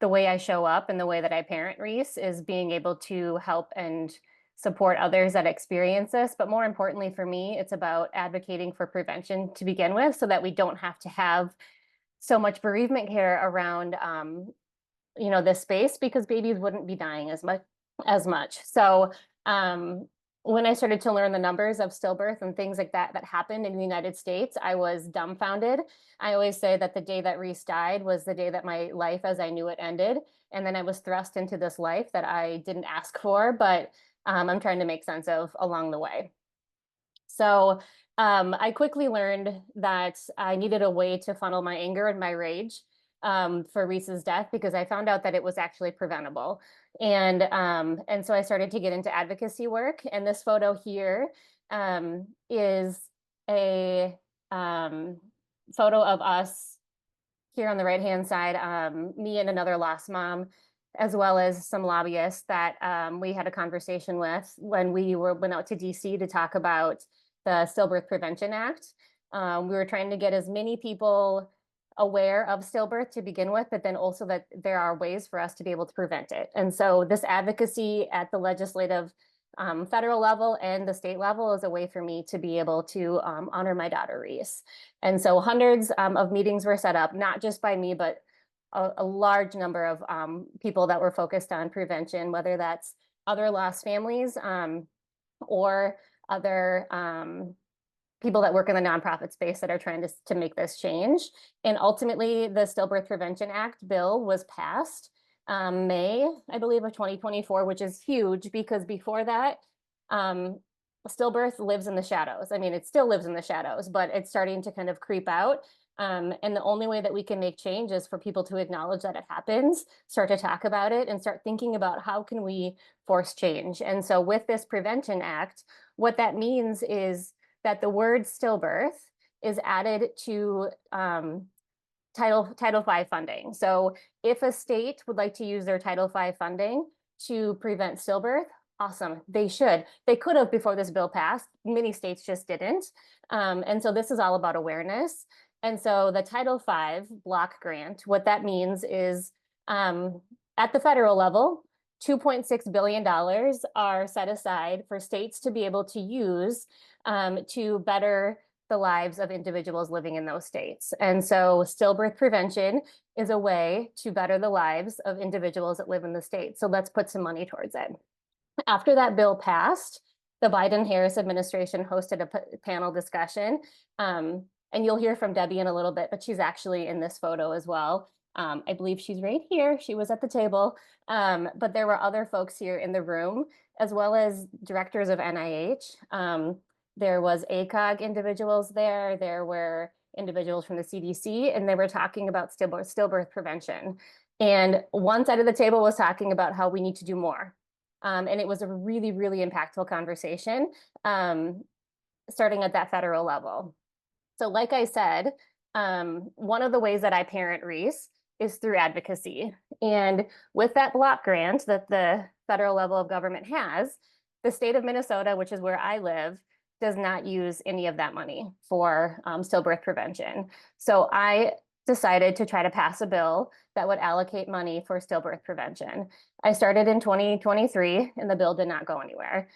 way I show up and the way that I parent Reese, is being able to help and support others that experience this. But more importantly for me, it's about advocating for prevention to begin with, so that we don't have to have so much bereavement care around this space, because babies wouldn't be dying as much. So when I started to learn the numbers of stillbirth and things like that happened in the United States, I was dumbfounded. I always say that the day that Reese died was the day that my life as I knew it ended. And then I was thrust into this life that I didn't ask for, but I'm trying to make sense of along the way. So I quickly learned that I needed a way to funnel my anger and my rage for Reese's death, because I found out that it was actually preventable. And so I started to get into advocacy work. And this photo here is a photo of us here on the right-hand side, me and another lost mom, as well as some lobbyists that we had a conversation with when we went out to DC to talk about the Stillbirth Prevention Act. We were trying to get as many people aware of stillbirth to begin with, but then also that there are ways for us to be able to prevent it. And so this advocacy at the legislative federal level and the state level is a way for me to be able to honor my daughter Reese. And so hundreds of meetings were set up, not just by me, but a large number of people that were focused on prevention, whether that's other lost families or other people that work in the nonprofit space that are trying to make this change. And ultimately, the Stillbirth Prevention Act bill was passed May, I believe, of 2024, which is huge, because before that, stillbirth lives in the shadows. I mean, it still lives in the shadows, but it's starting to kind of creep out. And the only way that we can make change is for people to acknowledge that it happens, start to talk about it, and start thinking about how can we force change. And so with this Prevention Act, what that means is that the word stillbirth is added to Title V funding. So if a state would like to use their Title V funding to prevent stillbirth, awesome, they should. They could have before this bill passed. Many states just didn't. And so this is all about awareness. And so the Title V block grant, what that means is at the federal level, $2.6 billion are set aside for states to be able to use to better the lives of individuals living in those states. And so stillbirth prevention is a way to better the lives of individuals that live in the state. So let's put some money towards it. After that bill passed, the Biden-Harris administration hosted a panel discussion. And you'll hear from Debbie in a little bit, but she's actually in this photo as well. I believe she's right here. She was at the table. But there were other folks here in the room, as well as directors of NIH, There was ACOG individuals there. There were individuals from the CDC, and they were talking about stillbirth prevention. And one side of the table was talking about how we need to do more. And it was a really, really impactful conversation, starting at that federal level. So like I said, one of the ways that I parent Reese is through advocacy. And with that block grant that the federal level of government has, the state of Minnesota, which is where I live, does not use any of that money for stillbirth prevention. So I decided to try to pass a bill that would allocate money for stillbirth prevention. I started in 2023 and the bill did not go anywhere.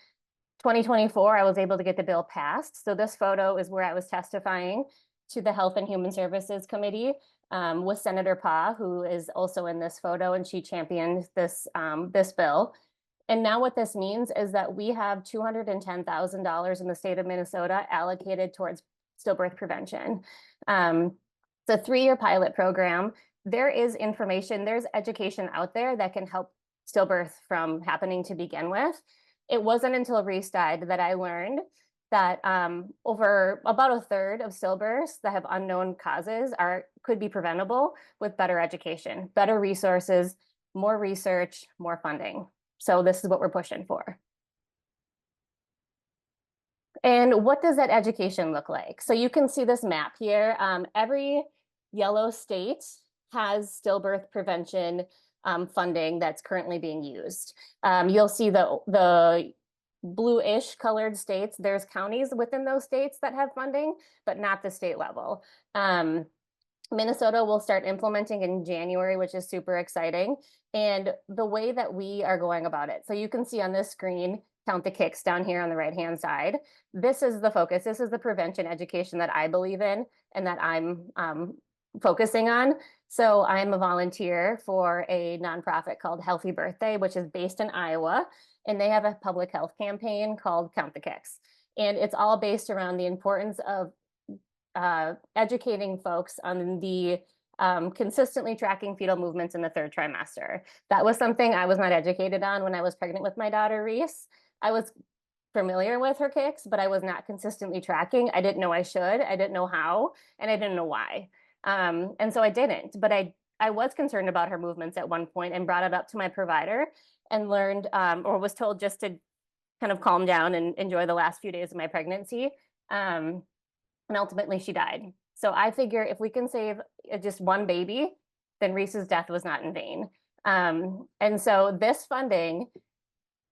2024, I was able to get the bill passed. So this photo is where I was testifying to the Health and Human Services Committee with Senator Pa, who is also in this photo, and she championed this bill. And now what this means is that we have $210,000 in the state of Minnesota allocated towards stillbirth prevention. It's a 3-year pilot program. There is information, there's education out there that can help stillbirth from happening to begin with. It wasn't until Reese died that I learned that over about a third of stillbirths that have unknown causes could be preventable with better education, better resources, more research, more funding. So this is what we're pushing for. And what does that education look like? So you can see this map here. Every yellow state has stillbirth prevention funding that's currently being used. You'll see the bluish colored states, there's counties within those states that have funding, but not the state level. Minnesota will start implementing in January, which is super exciting. And the way that we are going about it, so you can see on this screen, count the kicks down here on the right-hand side. This is the focus. This is the prevention education that I believe in and that I'm focusing on. So I'm a volunteer for a nonprofit called Healthy Birthday, which is based in Iowa. And they have a public health campaign called Count the Kicks. And it's all based around the importance of educating folks on the consistently tracking fetal movements in the 3rd trimester. That was something I was not educated on when I was pregnant with my daughter, Reese. I was familiar with her kicks, but I was not consistently tracking. I didn't know I should. I didn't know how, and I didn't know why. And so I didn't, but I was concerned about her movements at one point and brought it up to my provider and learned or was told just to kind of calm down and enjoy the last few days of my pregnancy. And ultimately she died. So I figure if we can save just one baby, then Reese's death was not in vain. And so this funding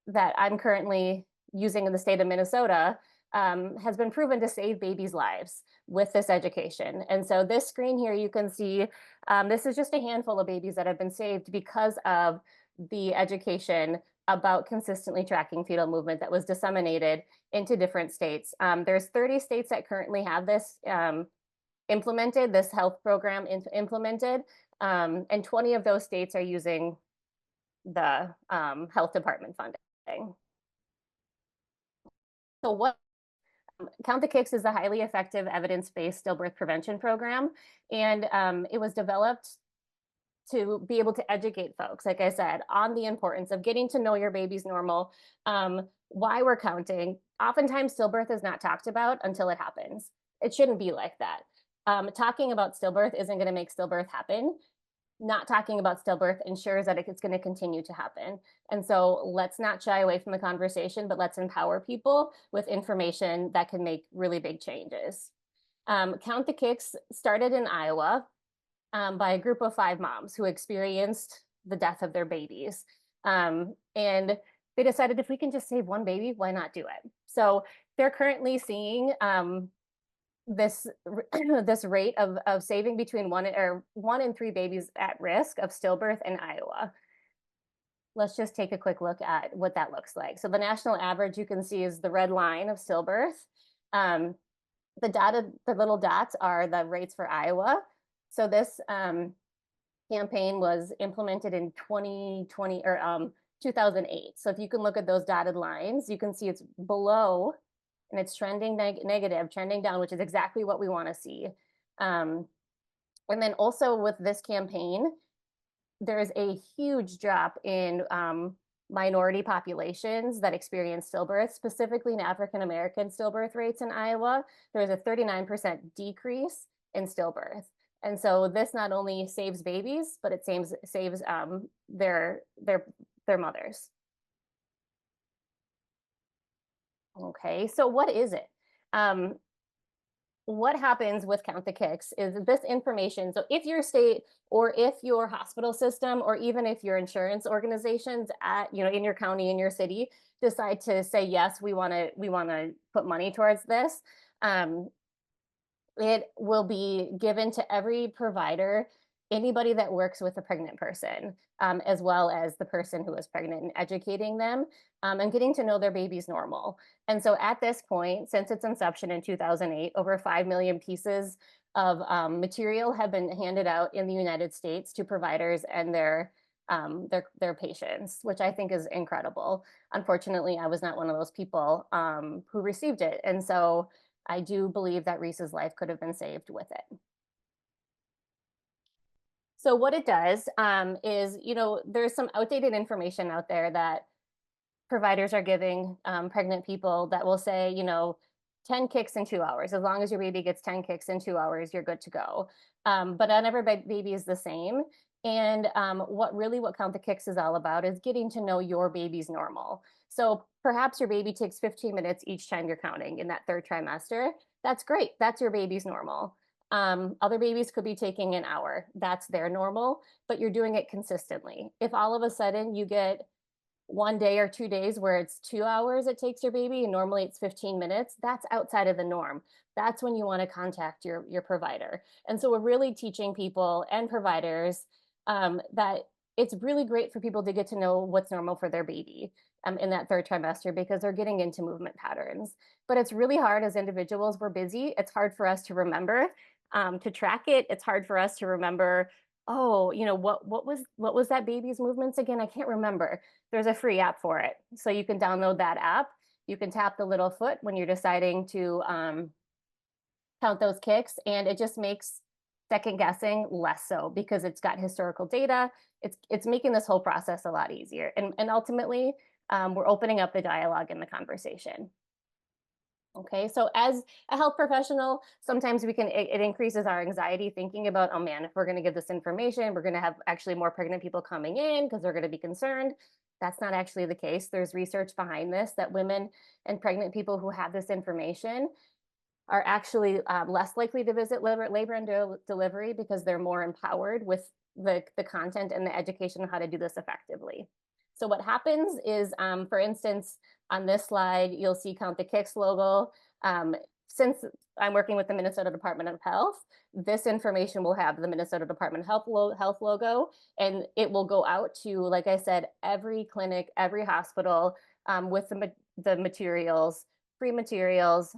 that I'm currently using in the state of Minnesota has been proven to save babies' lives with this education. And so this screen here, you can see this is just a handful of babies that have been saved because of the education about consistently tracking fetal movement that was disseminated into different states. There's 30 states that currently have this implemented, this health program implemented, and 20 of those states are using the health department funding. So what Count the Kicks is a highly effective evidence-based stillbirth prevention program, and it was developed to be able to educate folks, like I said, on the importance of getting to know your baby's normal, why we're counting. Oftentimes stillbirth is not talked about until it happens. It shouldn't be like that. Talking about stillbirth isn't going to make stillbirth happen. Not talking about stillbirth ensures that it's going to continue to happen. And so let's not shy away from the conversation, but let's empower people with information that can make really big changes. Count the Kicks started in Iowa by a group of 5 moms who experienced the death of their babies. And they decided if we can just save one baby, why not do it? So they're currently seeing this rate of saving between 1 in 3 babies at risk of stillbirth in Iowa. Let's just take a quick look at what that looks like. So the national average you can see is the red line of stillbirth. The little dots are the rates for Iowa. So this campaign was implemented in 2020 or 2008. So if you can look at those dotted lines, you can see it's below and it's trending negative, trending down, which is exactly what we want to see. And then also with this campaign, there is a huge drop in minority populations that experience stillbirth, specifically in African American stillbirth rates in Iowa, there's a 39% decrease in stillbirth. And so this not only saves babies, but it saves their mothers. Okay, so what is it? What happens with Count the Kicks is this information. So if your state or if your hospital system or even if your insurance organizations at, in your county, in your city, decide to say, yes, we want to put money towards this, it will be given to every provider, anybody that works with a pregnant person, as well as the person who is pregnant, and educating them and getting to know their baby's normal. And so at this point, since its inception in 2008, over 5 million pieces of material have been handed out in the United States to providers and their patients, which I think is incredible. Unfortunately, I was not one of those people who received it. And so I do believe that Reese's life could have been saved with it. So what it does is, there's some outdated information out there that providers are giving pregnant people that will say, 10 kicks in 2 hours. As long as your baby gets 10 kicks in 2 hours, you're good to go. But not every baby is the same. And what Count the Kicks is all about is getting to know your baby's normal. So perhaps your baby takes 15 minutes each time you're counting in that third trimester. That's great. That's your baby's normal. Other babies could be taking an hour. That's their normal, but you're doing it consistently. If all of a sudden you get 1 day or 2 days where it's 2 hours it takes your baby, and normally it's 15 minutes, that's outside of the norm. That's when you want to contact your provider. And so we're really teaching people and providers that it's really great for people to get to know what's normal for their baby in that third trimester, because they're getting into movement patterns. But it's really hard as individuals. We're busy. It's hard for us to remember to track it. It's hard for us to remember, oh, what was that baby's movements again? I can't remember. There's a free app for it. So you can download that app. You can tap the little foot when you're deciding to count those kicks, and it just makes second guessing less so, because it's got historical data. It's making this whole process a lot easier. And ultimately, we're opening up the dialogue and the conversation. Okay, so as a health professional, sometimes it increases our anxiety thinking about, oh man, if we're going to give this information, we're going to have actually more pregnant people coming in because they're going to be concerned. That's not actually the case. There's research behind this that women and pregnant people who have this information are actually less likely to visit labor and delivery, because they're more empowered with the content and the education on how to do this effectively. So what happens is, for instance, on this slide, you'll see Count the Kicks logo. Since I'm working with the Minnesota Department of Health, this information will have the Minnesota Department of Health logo, and it will go out to, like I said, every clinic, every hospital with the materials, free materials.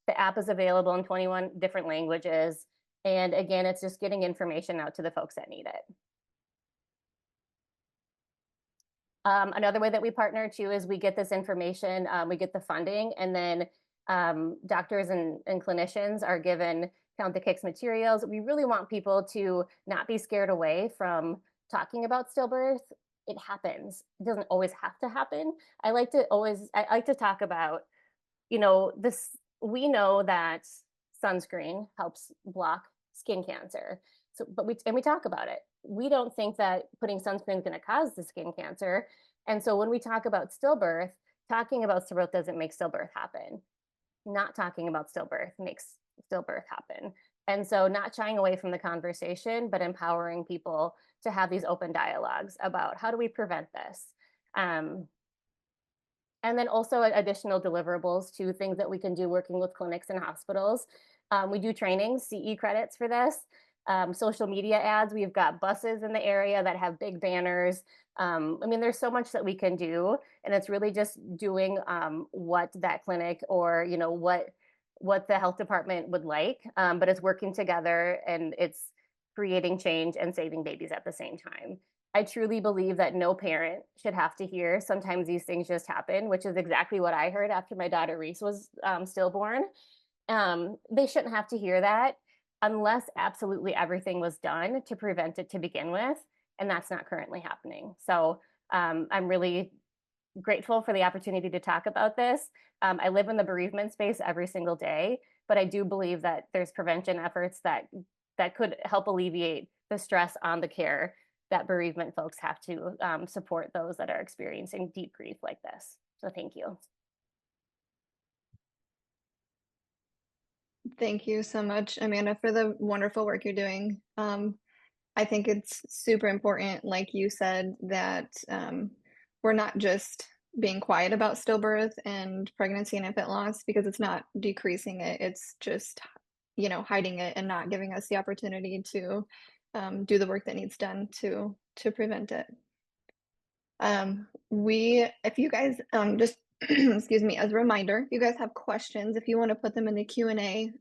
The app is available in 21 different languages. And again, it's just getting information out to the folks that need it. Another way that we partner too is we get this information, we get the funding, and then doctors and clinicians are given Count the Kicks materials. We really want people to not be scared away from talking about stillbirth. It happens. It doesn't always have to happen. I like to talk about, this. We know that sunscreen helps block skin cancer. So, we talk about it. We don't think that putting sunscreen is going to cause the skin cancer. And so when we talk about stillbirth, talking about stillbirth doesn't make stillbirth happen. Not talking about stillbirth makes stillbirth happen. And so not shying away from the conversation, but empowering people to have these open dialogues about how do we prevent this. And then also additional deliverables to things that we can do working with clinics and hospitals. We do training, CE credits for this. Social media ads, we've got buses in the area that have big banners. There's so much that we can do, and it's really just doing what that clinic or what the health department would like, but it's working together and it's creating change and saving babies at the same time. I truly believe that no parent should have to hear sometimes these things just happen, which is exactly what I heard after my daughter Reese was stillborn. They shouldn't have to hear that unless absolutely everything was done to prevent it to begin with. And that's not currently happening. So I'm really grateful for the opportunity to talk about this. I live in the bereavement space every single day, but I do believe that there's prevention efforts that could help alleviate the stress on the care that bereavement folks have to support those that are experiencing deep grief like this. So thank you. Thank you so much, Amanda, for the wonderful work you're doing. I think it's super important, like you said, that we're not just being quiet about stillbirth and pregnancy and infant loss, because it's not decreasing it. It's just, hiding it and not giving us the opportunity to do the work that needs done to prevent it. If you guys just excuse me, as a reminder, if you guys have questions, if you want to put them in the Q&A,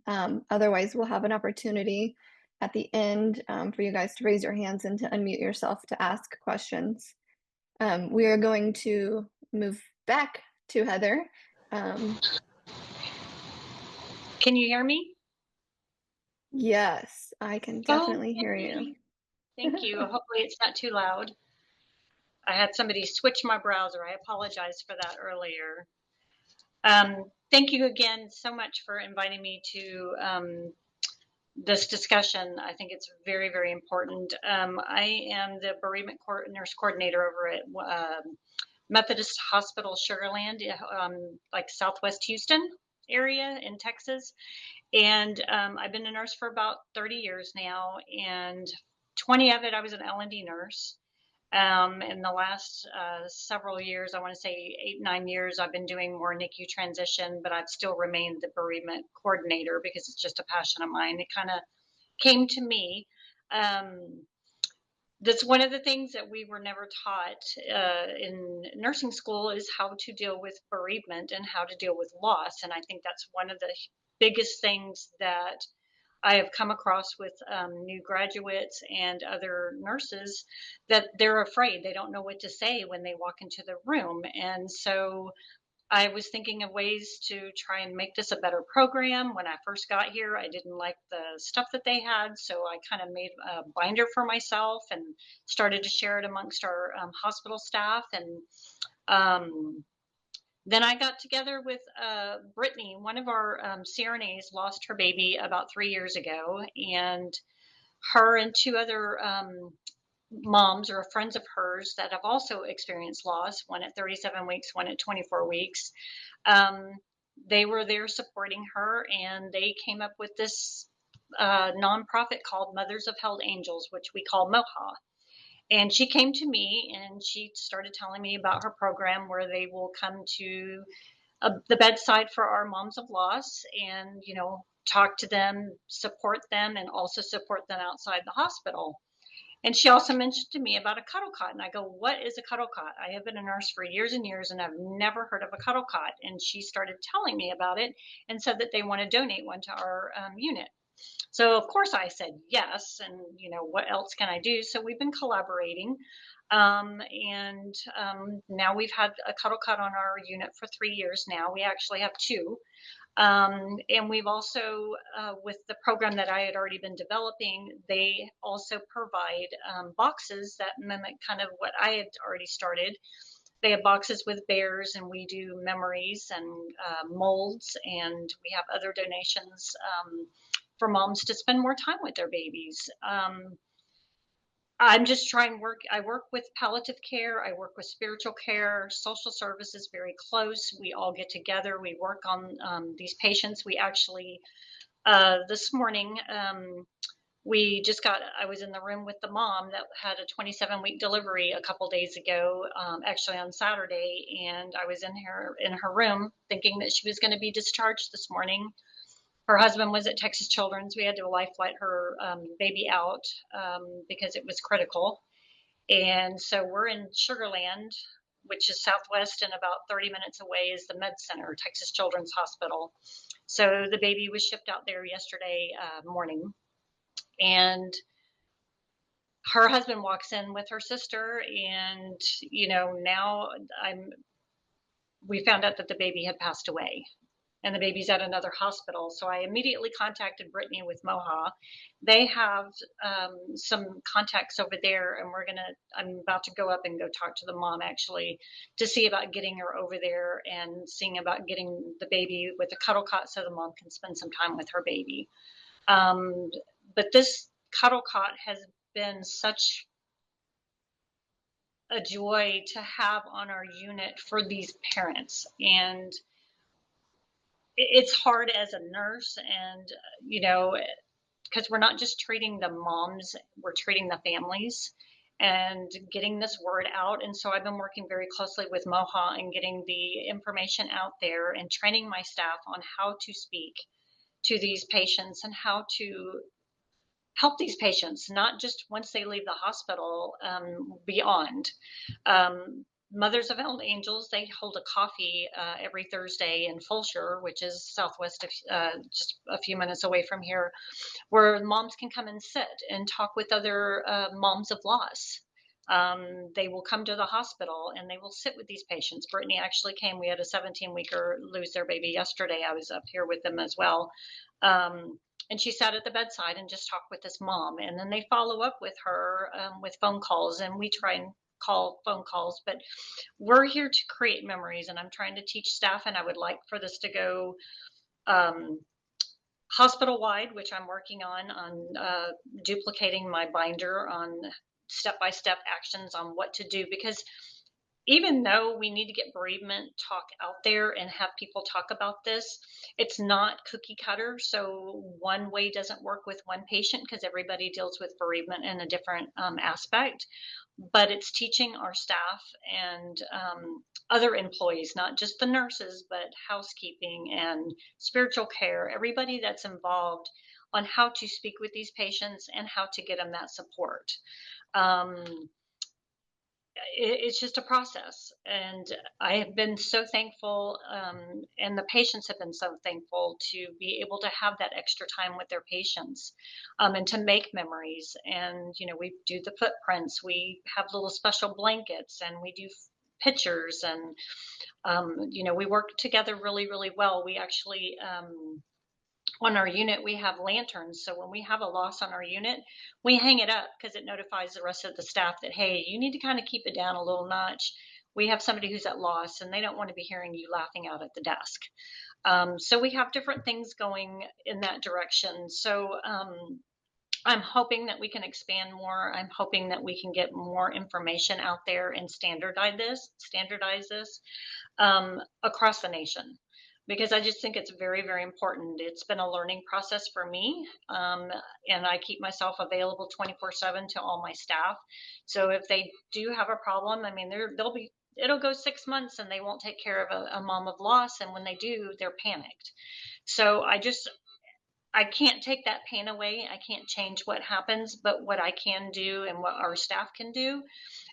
otherwise we'll have an opportunity at the end for you guys to raise your hands and to unmute yourself to ask questions. We are going to move back to Heather. Can you hear me? Yes, I can definitely hear you. Thank you. Hopefully it's not too loud. I had somebody switch my browser. I apologize for that earlier. Thank you again so much for inviting me to this discussion. I think it's very, very important. I am the bereavement nurse coordinator over at Methodist Hospital Sugarland, like Southwest Houston area in Texas. And I've been a nurse for about 30 years now, and 20 of it I was an L&D nurse. In the last several years, I want to say 8-9 years, I've been doing more NICU transition, but I've still remained the bereavement coordinator because it's just a passion of mine. It kind of came to me. That's one of the things that we were never taught in nursing school, is how to deal with bereavement and how to deal with loss. And I think that's one of the biggest things that I have come across with new graduates and other nurses, that they're afraid. They don't know what to say when they walk into the room. And so I was thinking of ways to try and make this a better program. When I first got here, I didn't like the stuff that they had, so I kind of made a binder for myself and started to share it amongst our hospital staff. And then I got together with Brittany. One of our CRNAs lost her baby about 3 years ago, and her and 2 other moms or friends of hers that have also experienced loss, one at 37 weeks, one at 24 weeks. They were there supporting her, and they came up with this nonprofit called Mothers of Held Angels, which we call MOHA. And she came to me and she started telling me about her program, where they will come to the bedside for our moms of loss and, talk to them, support them, and also support them outside the hospital. And she also mentioned to me about a CuddleCot, and I go, what is a CuddleCot? I have been a nurse for years and years, and I've never heard of a CuddleCot. And she started telling me about it and said that they want to donate one to our unit. So of course I said yes, and what else can I do? So we've been collaborating, and now we've had a CuddleCot on our unit for 3 years now. We actually have 2. And we've also, with the program that I had already been developing, they also provide boxes that mimic kind of what I had already started. They have boxes with bears, and we do memories and molds, and we have other donations for moms to spend more time with their babies. I'm just trying I work with palliative care. I work with spiritual care, social services very close. We all get together. We work on these patients. We actually, this morning, I was in the room with the mom that had a 27-week delivery a couple days ago, actually on Saturday. And I was in her room thinking that she was going to be discharged this morning. Her husband was at Texas Children's. We had to life flight her baby out because it was critical. And so we're in Sugarland, which is Southwest, and about 30 minutes away is the Med Center, Texas Children's Hospital. So the baby was shipped out there yesterday morning. And her husband walks in with her sister, and, now we found out that the baby had passed away. and the baby's at another hospital. So I immediately contacted Brittany with MOHA. They have some contacts over there, and I'm about to go up and go talk to the mom actually to see about getting her over there and seeing about getting the baby with a CuddleCot so the mom can spend some time with her baby. But this CuddleCot has been such a joy to have on our unit for these parents. And it's hard as a nurse, and because we're not just treating the moms, we're treating the families and getting this word out. And so I've been working very closely with MOHA and getting the information out there and training my staff on how to speak to these patients and how to help these patients, not just once they leave the hospital, beyond. Mothers of Angels, they hold a coffee every Thursday in Fulshire, which is southwest of just a few minutes away from here, where moms can come and sit and talk with other moms of loss. They will come to the hospital and they will sit with these patients. Brittany actually came. We had a 17-weeker lose their baby yesterday. I was up here with them as well. And she sat at the bedside and just talked with this mom. And then they follow up with her with phone calls, and we try and call phone calls. But we're here to create memories, and I'm trying to teach staff, and I would like for this to go hospital-wide, which I'm working on duplicating my binder on step-by-step actions on what to do, because even though we need to get bereavement talk out there and have people talk about this, it's not cookie cutter. So one way doesn't work with one patient because everybody deals with bereavement in a different aspect. But it's teaching our staff and other employees, not just the nurses, but housekeeping and spiritual care, everybody that's involved on how to speak with these patients and how to get them that support. It's just a process, and I have been so thankful, and the patients have been so thankful to be able to have that extra time with their patients, and to make memories. And we do the footprints, we have little special blankets, and we do pictures, and we work together really, really well. We actually on our unit, we have lanterns. So when we have a loss on our unit, we hang it up because it notifies the rest of the staff that, hey, you need to kind of keep it down a little notch. We have somebody who's at loss and they don't want to be hearing you laughing out at the desk. So we have different things going in that direction. So I'm hoping that we can expand more. I'm hoping that we can get more information out there and standardize this across the nation, because I just think it's very, very important. It's been a learning process for me, and I keep myself available 24/7 to all my staff. So if they do have a problem, I mean, it'll go 6 months and they won't take care of a mom of loss, and when they do, they're panicked. So I can't take that pain away. I can't change what happens, but what I can do and what our staff can do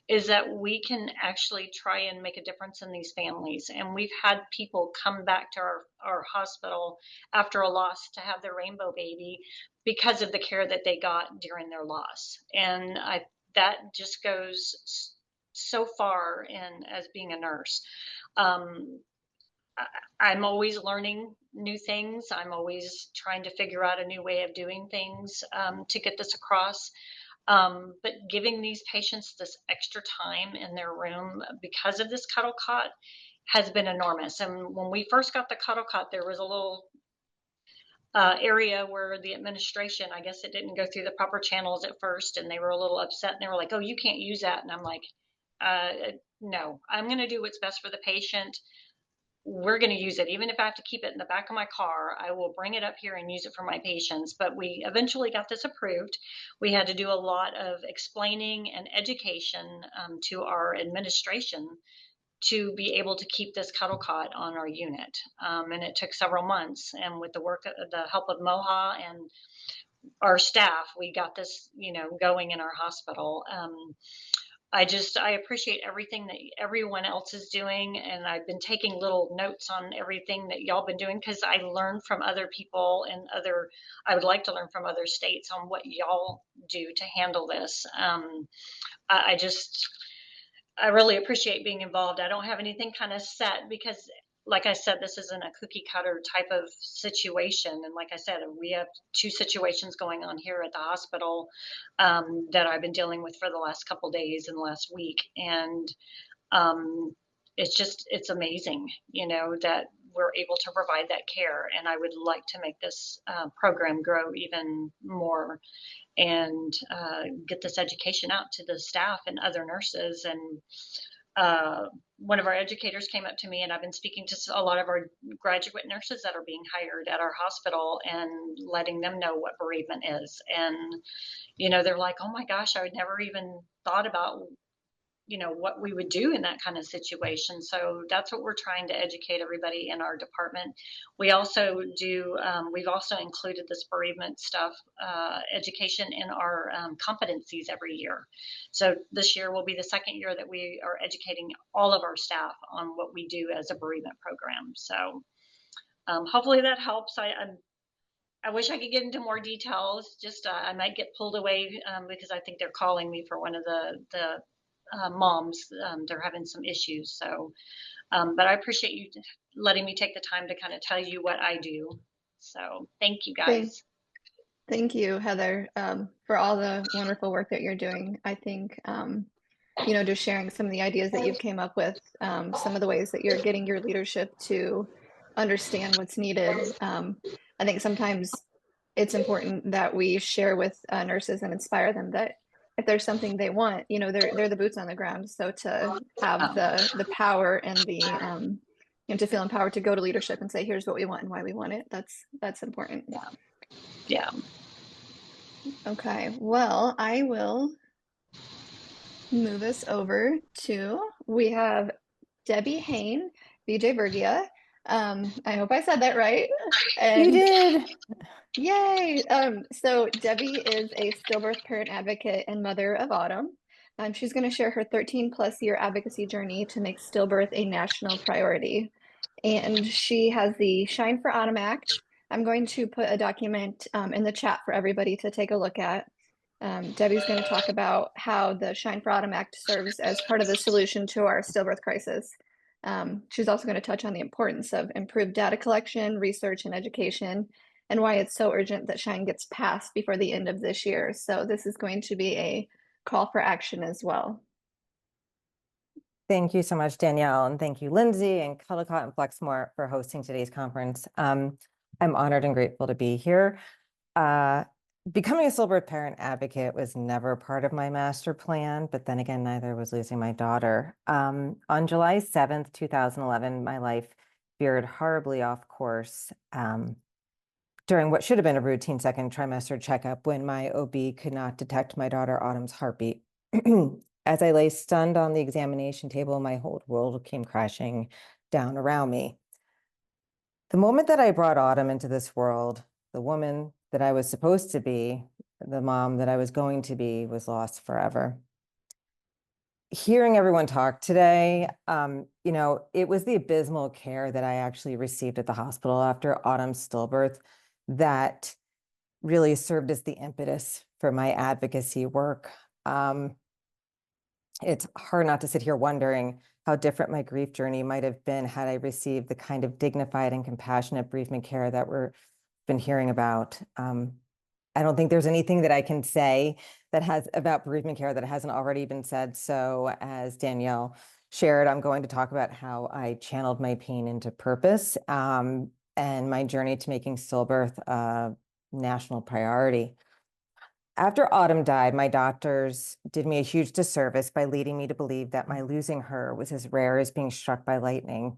is that we can actually try and make a difference in these families. And we've had people come back to our hospital after a loss to have their rainbow baby because of the care that they got during their loss. And that just goes so far in as being a nurse. I'm always learning new things. I'm always trying to figure out a new way of doing things to get this across. But giving these patients this extra time in their room because of this CuddleCot has been enormous. And when we first got the CuddleCot, there was a little area where the administration, I guess it didn't go through the proper channels at first, and they were a little upset, and they were like, oh, you can't use that. And I'm like, no, I'm going to do what's best for the patient. We're going to use it. Even if I have to keep it in the back of my car, I will bring it up here and use it for my patients. But we eventually got this approved. We had to do a lot of explaining and education to our administration to be able to keep this CuddleCot on our unit. And it took several months. And with the help of MOHA and our staff, we got this, going in our hospital. I appreciate everything that everyone else is doing, and I've been taking little notes on everything that y'all been doing, because I learned from other people and I would like to learn from other states on what y'all do to handle this. I really appreciate being involved. I don't have anything kind of set, because like I said, this isn't a cookie cutter type of situation. And like I said, we have two situations going on here at the hospital that I've been dealing with for the last couple days and last week. And it's amazing, that we're able to provide that care. And I would like to make this program grow even more and get this education out to the staff and other nurses. And one of our educators came up to me, and I've been speaking to a lot of our graduate nurses that are being hired at our hospital and letting them know what bereavement is. And, they're like, oh my gosh, I would never even thought about what we would do in that kind of situation. So that's what we're trying to educate everybody in our department. We also do, we've also included this bereavement stuff, education in our competencies every year. So this year will be the second year that we are educating all of our staff on what we do as a bereavement program. So hopefully that helps. I wish I could get into more details. Just I might get pulled away because I think they're calling me for one of the moms. They're having some issues. So, but I appreciate you letting me take the time to kind of tell you what I do. So thank you guys. Thank you, Heather, for all the wonderful work that you're doing. I think, just sharing some of the ideas that you've came up with, some of the ways that you're getting your leadership to understand what's needed. I think sometimes it's important that we share with nurses and inspire them that if there's something they want, they're the boots on the ground. So to have the power and the to feel empowered to go to leadership and say, here's what we want and why we want it. That's important. Yeah. Okay. Well, I will move us over to, we have Debbie Hain, BJ Bergia. I hope I said that right. And You did. yay! So Debbie is a stillbirth parent advocate and mother of Autumn. She's going to share her 13+ year advocacy journey to make stillbirth a national priority. And she has the Shine for Autumn Act. I'm going to put a document in the chat for everybody to take a look at. Debbie's going to talk about how the Shine for Autumn Act serves as part of the solution to our stillbirth crisis. She's also going to touch on the importance of improved data collection, research, and education, and why it's so urgent that Shine gets passed before the end of this year. So this is going to be a call for action as well. Thank you so much, Danielle, and thank you, Lindsay and CuddleCot and Flexmore for hosting today's conference. I'm honored and grateful to be here. Becoming a stillbirth parent advocate was never part of my master plan, but then again, neither was losing my daughter. On July 7th, 2011, my life veered horribly off course during what should have been a routine second trimester checkup when my OB could not detect my daughter Autumn's heartbeat. As I lay stunned on the examination table, my whole world came crashing down around me. The moment that I brought Autumn into this world, the woman that I was supposed to be, the mom that I was going to be, was lost forever. Hearing everyone talk today, it was the abysmal care that I actually received at the hospital after Autumn's stillbirth that really served as the impetus for my advocacy work. It's hard not to sit here wondering how different my grief journey might have been had I received the kind of dignified and compassionate bereavement care that we've been hearing about. I don't think there's anything that I can say that has about bereavement care that hasn't already been said. So as Danielle shared, I'm going to talk about how I channeled my pain into purpose and my journey to making stillbirth a national priority. After Autumn died, my doctors did me a huge disservice by leading me to believe that my losing her was as rare as being struck by lightning.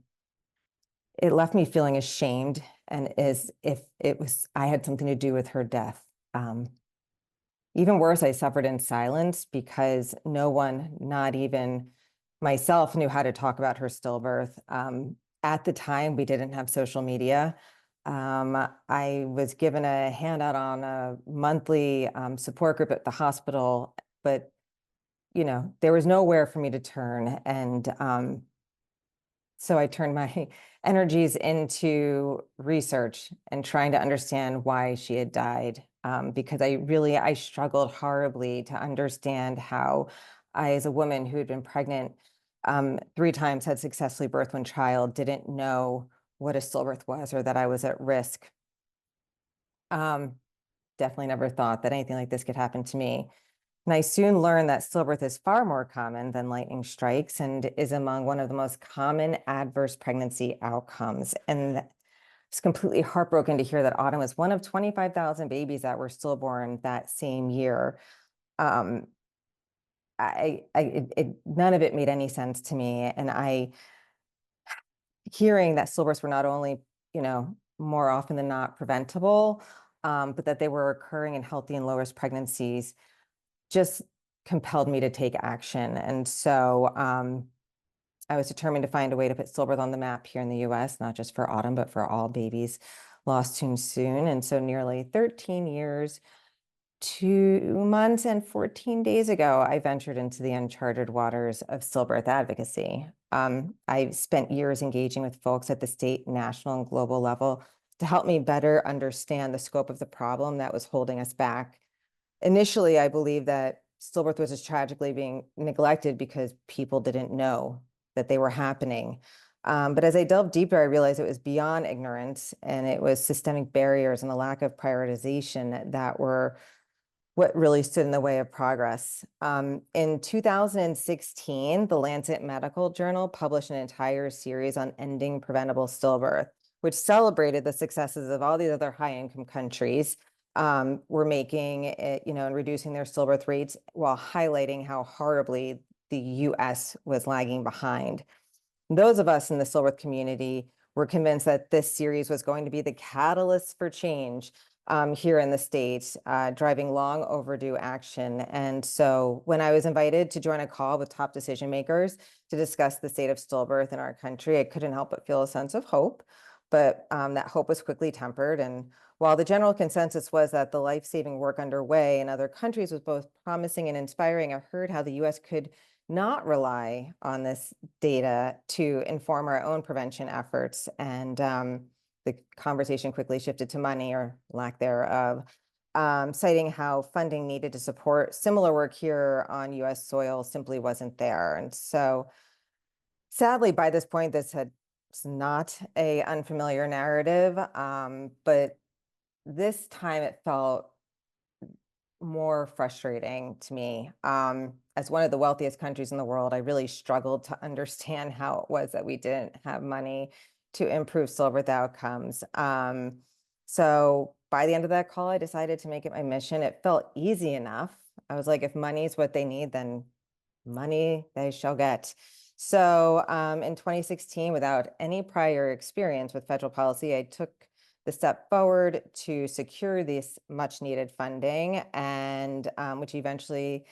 It left me feeling ashamed and as if I had something to do with her death. Even worse, I suffered in silence because no one, not even myself, knew how to talk about her stillbirth. At the time, we didn't have social media. I was given a handout on a monthly support group at the hospital, but there was nowhere for me to turn. And so I turned my energies into research and trying to understand why she had died, because I struggled horribly to understand how I, as a woman who had been pregnant 3 times had successfully birthed one child, didn't know what a stillbirth was or that I was at risk. Definitely never thought that anything like this could happen to me. And I soon learned that stillbirth is far more common than lightning strikes and is among one of the most common adverse pregnancy outcomes. And it's completely heartbroken to hear that Autumn was one of 25,000 babies that were stillborn that same year. None of it made any sense to me. And hearing that stillbirths were not only, more often than not preventable, but that they were occurring in healthy and low-risk pregnancies just compelled me to take action. And so I was determined to find a way to put stillbirth on the map here in the US, not just for Autumn, but for all babies lost too soon. And so nearly 13 years, 2 months and 14 days ago, I ventured into the uncharted waters of stillbirth advocacy. I spent years engaging with folks at the state, national, and global level to help me better understand the scope of the problem that was holding us back. Initially, I believed that stillbirth was just tragically being neglected because people didn't know that they were happening. But as I delved deeper, I realized it was beyond ignorance, and it was systemic barriers and a lack of prioritization that were what really stood in the way of progress. In 2016, the Lancet Medical Journal published an entire series on ending preventable stillbirth, which celebrated the successes of all these other high-income countries were making it, and reducing their stillbirth rates while highlighting how horribly the US was lagging behind. Those of us in the stillbirth community were convinced that this series was going to be the catalyst for change here in the States, driving long overdue action. And so when I was invited to join a call with top decision makers to discuss the state of stillbirth in our country, I couldn't help but feel a sense of hope. But that hope was quickly tempered. And while the general consensus was that the life-saving work underway in other countries was both promising and inspiring, I heard how the US could not rely on this data to inform our own prevention efforts. And the conversation quickly shifted to money or lack thereof, citing how funding needed to support similar work here on US soil simply wasn't there. And so sadly, by this point, it's not a unfamiliar narrative, but this time it felt more frustrating to me. As one of the wealthiest countries in the world, I really struggled to understand how it was that we didn't have money to improve stillbirth outcomes. So by the end of that call, I decided to make it my mission. It felt easy enough. I was like, if money is what they need, then money they shall get. So in 2016, without any prior experience with federal policy, I took the step forward to secure this much needed funding, and which eventually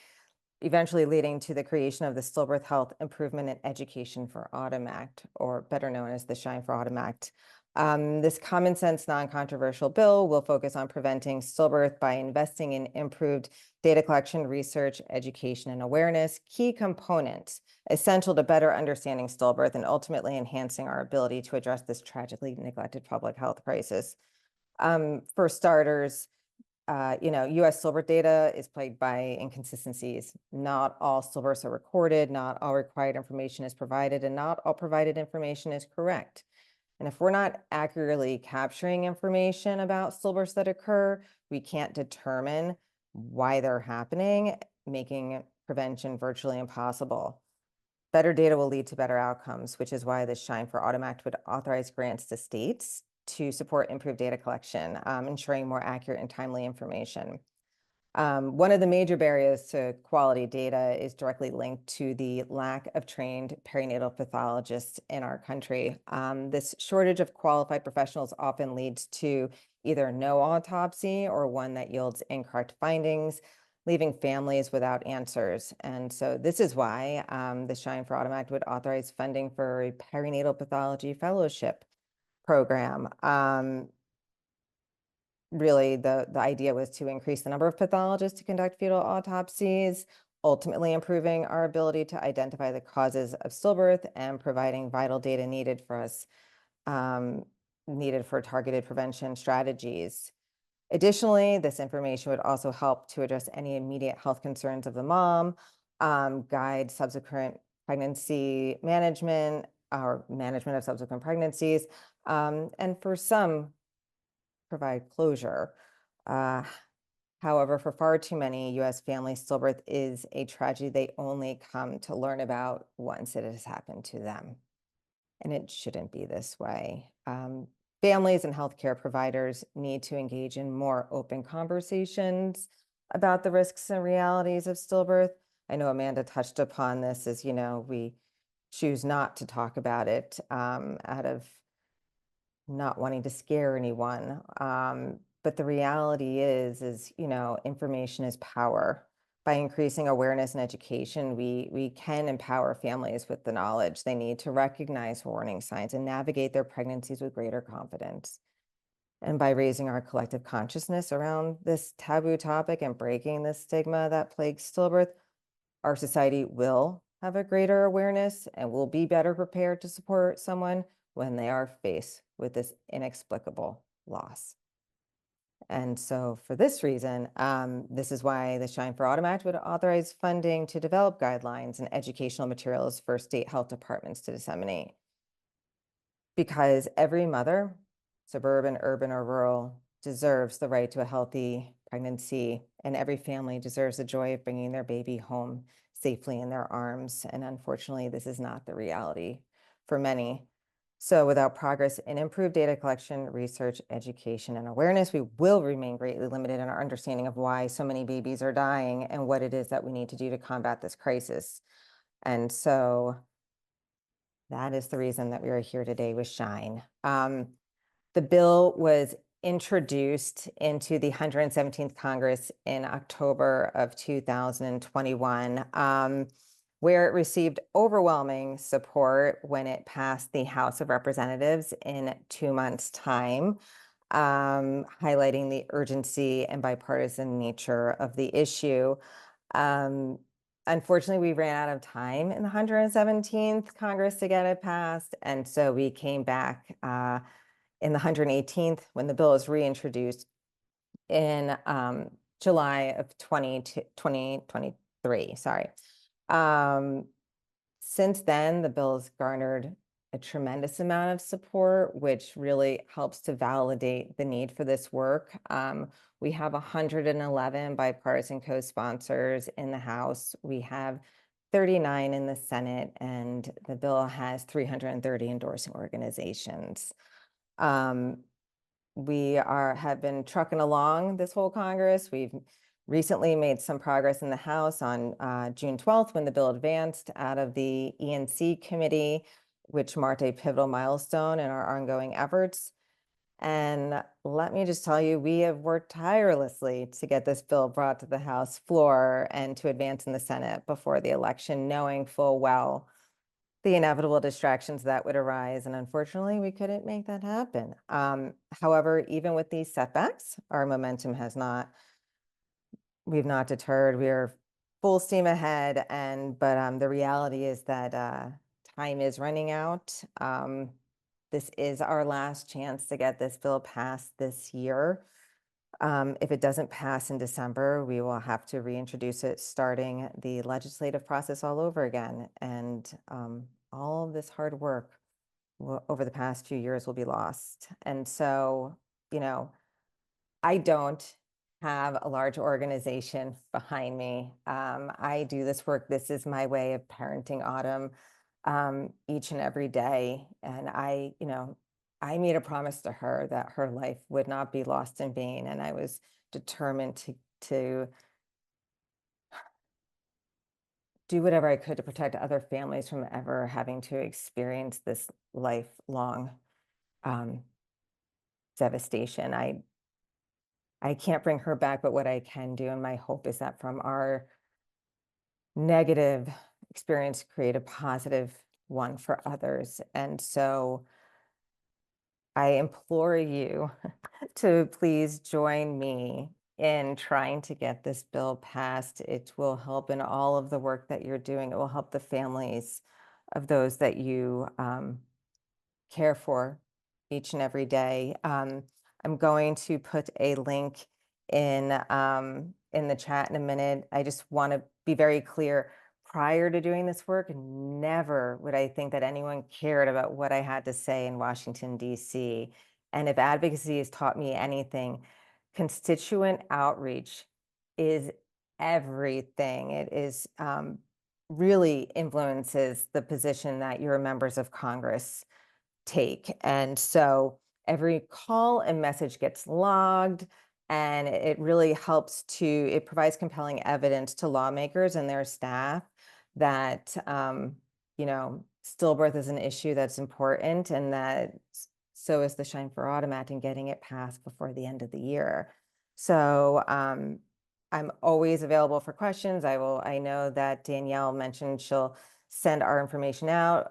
leading to the creation of the Stillbirth Health Improvement and Education for Autumn Act, or better known as the Shine for Autumn Act. This common sense, non-controversial bill will focus on preventing stillbirth by investing in improved data collection, research, education, and awareness, key components essential to better understanding stillbirth and ultimately enhancing our ability to address this tragically neglected public health crisis. For starters, US stillbirth data is plagued by inconsistencies. Not all stillbirths are recorded, not all required information is provided, and not all provided information is correct. And if we're not accurately capturing information about stillbirths that occur, we can't determine why they're happening, making prevention virtually impossible. Better data will lead to better outcomes, which is why the Shine for Autumn Act would authorize grants to states to support improved data collection, ensuring more accurate and timely information. One of the major barriers to quality data is directly linked to the lack of trained perinatal pathologists in our country. This shortage of qualified professionals often leads to either no autopsy or one that yields incorrect findings, leaving families without answers. And so this is why the Shine for Autumn Act would authorize funding for a perinatal pathology fellowship program. Really, the idea was to increase the number of pathologists to conduct fetal autopsies, ultimately improving our ability to identify the causes of stillbirth and providing vital data needed for us, needed for targeted prevention strategies. Additionally, this information would also help to address any immediate health concerns of the mom, guide subsequent pregnancy management or management of subsequent pregnancies, and for some, provide closure. However, for far too many U.S. families, stillbirth is a tragedy they only come to learn about once it has happened to them. And it shouldn't be this way. Families and healthcare providers need to engage in more open conversations about the risks and realities of stillbirth. I know Amanda touched upon this as, we choose not to talk about it out of not wanting to scare anyone. But the reality is, information is power. By increasing awareness and education, we can empower families with the knowledge they need to recognize warning signs and navigate their pregnancies with greater confidence. And by raising our collective consciousness around this taboo topic and breaking the stigma that plagues stillbirth, our society will have a greater awareness and will be better prepared to support someone when they are faced with this inexplicable loss. And so for this reason, this is why the Shine for Autumn Act would authorize funding to develop guidelines and educational materials for state health departments to disseminate. Because every mother, suburban, urban, or rural, deserves the right to a healthy pregnancy, and every family deserves the joy of bringing their baby home safely in their arms. And unfortunately, this is not the reality for many. So without progress in improved data collection, research, education, and awareness, we will remain greatly limited in our understanding of why so many babies are dying and what it is that we need to do to combat this crisis. And so that is the reason that we are here today with Shine. The bill was introduced into the 117th Congress in October of 2021. Where it received overwhelming support when it passed the House of Representatives in 2 months' time, highlighting the urgency and bipartisan nature of the issue. Unfortunately, we ran out of time in the 117th Congress to get it passed, and so we came back in the 118th when the bill was reintroduced in July of 2023, sorry. Since then, the bill has garnered a tremendous amount of support, which really helps to validate the need for this work. We have 111 bipartisan co-sponsors in the House. We have 39 in the Senate, and the bill has 330 endorsing organizations. We have been trucking along this whole Congress. We've recently made some progress in the House on June 12th when the bill advanced out of the E&C committee, which marked a pivotal milestone in our ongoing efforts. And let me just tell you, we have worked tirelessly to get this bill brought to the House floor and to advance in the Senate before the election, knowing full well the inevitable distractions that would arise. And unfortunately, we couldn't make that happen. However, even with these setbacks, our momentum we've not deterred. We are full steam ahead. But the reality is that time is running out. This is our last chance to get this bill passed this year. If it doesn't pass in December, we will have to reintroduce it, starting the legislative process all over again. And all of this hard work over the past few years will be lost. And so, I don't have a large organization behind me. I do this work. This is my way of parenting Autumn each and every day. And I made a promise to her that her life would not be lost in vain. And I was determined to do whatever I could to protect other families from ever having to experience this lifelong devastation. I can't bring her back, but what I can do, and my hope is that from our negative experience, create a positive one for others. And so I implore you to please join me in trying to get this bill passed. It will help in all of the work that you're doing. It will help the families of those that you care for each and every day. I'm going to put a link in the chat in a minute. I just want to be very clear. prior to doing this work, never would I think that anyone cared about what I had to say in Washington, D.C. And if advocacy has taught me anything, constituent outreach is everything. It is really influences the position that your members of Congress take. And so every call and message gets logged, and it really helps it provides compelling evidence to lawmakers and their staff that, stillbirth is an issue that's important, and that so is the Shine for Automat and getting it passed before the end of the year. So I'm always available for questions. I know that Danielle mentioned she'll send our information out.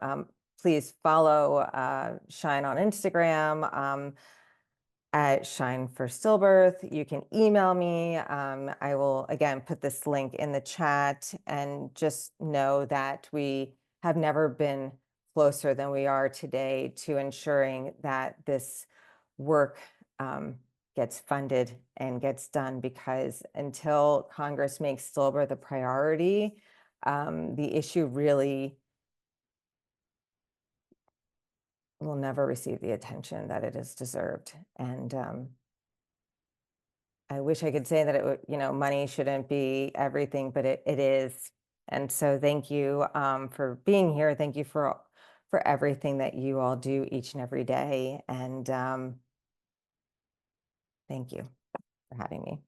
Please follow Shine on Instagram at Shine for Stillbirth. You can email me. I will, again, put this link in the chat, and just know that we have never been closer than we are today to ensuring that this work gets funded and gets done, because until Congress makes stillbirth a priority, the issue really will never receive the attention that it has deserved. And I wish I could say that it would, money shouldn't be everything, but it is. And so thank you for being here. Thank you for everything that you all do each and every day. And thank you for having me.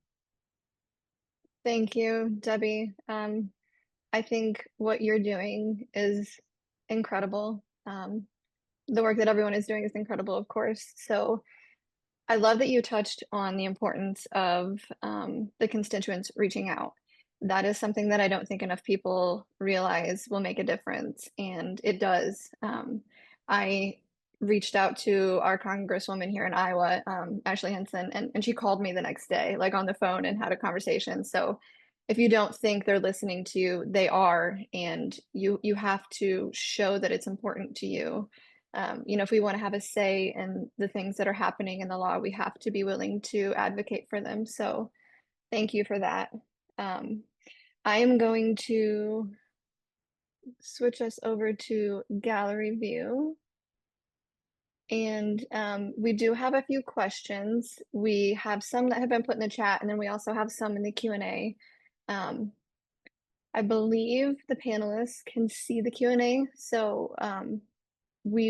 Thank you, Debbie. I think what you're doing is incredible. The work that everyone is doing is incredible, of course. So I love that you touched on the importance of the constituents reaching out. That is something that I don't think enough people realize will make a difference, and it does. I reached out to our congresswoman here in Iowa, Ashley Henson, and she called me the next day, like on the phone, and had a conversation. So if you don't think they're listening to you, they are, and you have to show that it's important to you. If we want to have a say in the things that are happening in the law, we have to be willing to advocate for them. So thank you for that. I am going to switch us over to gallery view. And we do have a few questions. We have some that have been put in the chat, and then we also have some in the Q&A. I believe the panelists can see the Q&A, so we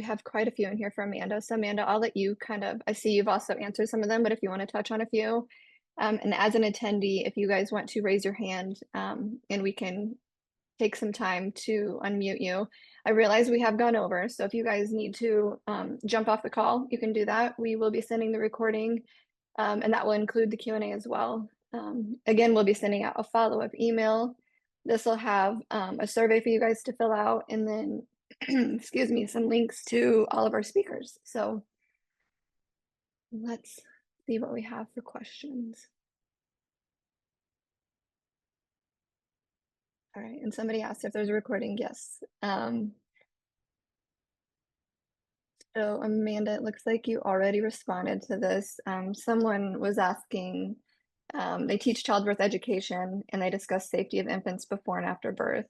have quite a few in here for Amanda. So Amanda, I'll let you I see you've also answered some of them, but if you want to touch on a few. And as an attendee, if you guys want to raise your hand, and we can take some time to unmute you. I realize we have gone over, so if you guys need to jump off the call, you can do that. We will be sending the recording, and that will include the Q&A as well. Again, we'll be sending out a follow-up email. This will have a survey for you guys to fill out, and then excuse me, some links to all of our speakers. So let's see what we have for questions. All right, and somebody asked if there's a recording. Yes. So Amanda, it looks like you already responded to this. Someone was asking, they teach childbirth education, and they discuss safety of infants before and after birth.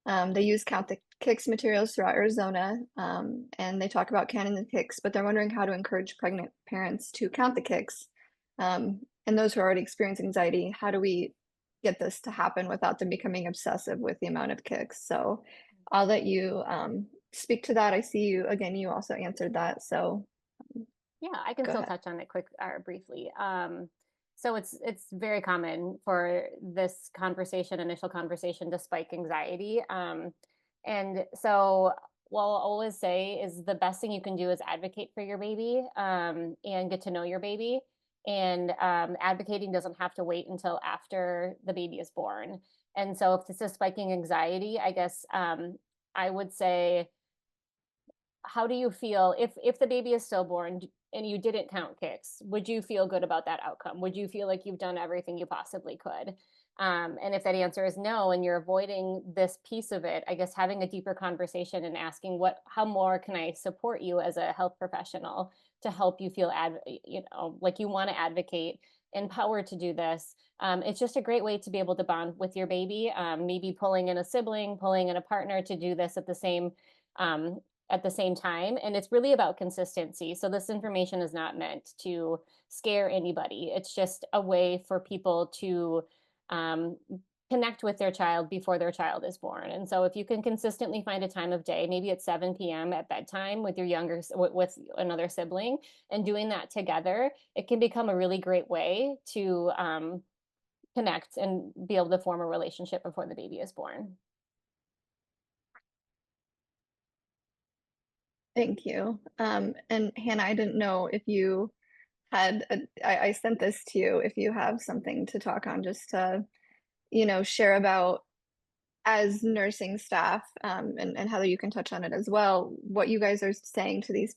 They use Count the Kicks materials throughout Arizona, and they talk about counting the kicks, but they're wondering how to encourage pregnant parents to count the kicks. And those who already experience anxiety, how do we get this to happen without them becoming obsessive with the amount of kicks? So I'll let you speak to that. I see you, again, you also answered that. So yeah, I can still touch on it briefly. So it's very common for this initial conversation to spike anxiety. And so what I'll always say is the best thing you can do is advocate for your baby and get to know your baby. And advocating doesn't have to wait until after the baby is born. And so if this is spiking anxiety, I guess I would say, how do you feel if the baby is stillborn and you didn't count kicks? Would you feel good about that outcome? Would you feel like you've done everything you possibly could? And if that answer is no, and you're avoiding this piece of it, I guess having a deeper conversation and asking how more can I support you as a health professional to help you feel like you want to advocate empowered to do this. It's just a great way to be able to bond with your baby, maybe pulling in a sibling, pulling in a partner to do this at the same time. And it's really about consistency. So this information is not meant to scare anybody. It's just a way for people to connect with their child before their child is born. And so if you can consistently find a time of day, maybe it's 7 p.m. at bedtime with your with another sibling, and doing that together, it can become a really great way to connect and be able to form a relationship before the baby is born. Thank you. And Hannah, I didn't know if you had, I sent this to you, if you have something to talk on, just to, share about as nursing staff, and Heather, you can touch on it as well, what you guys are saying to these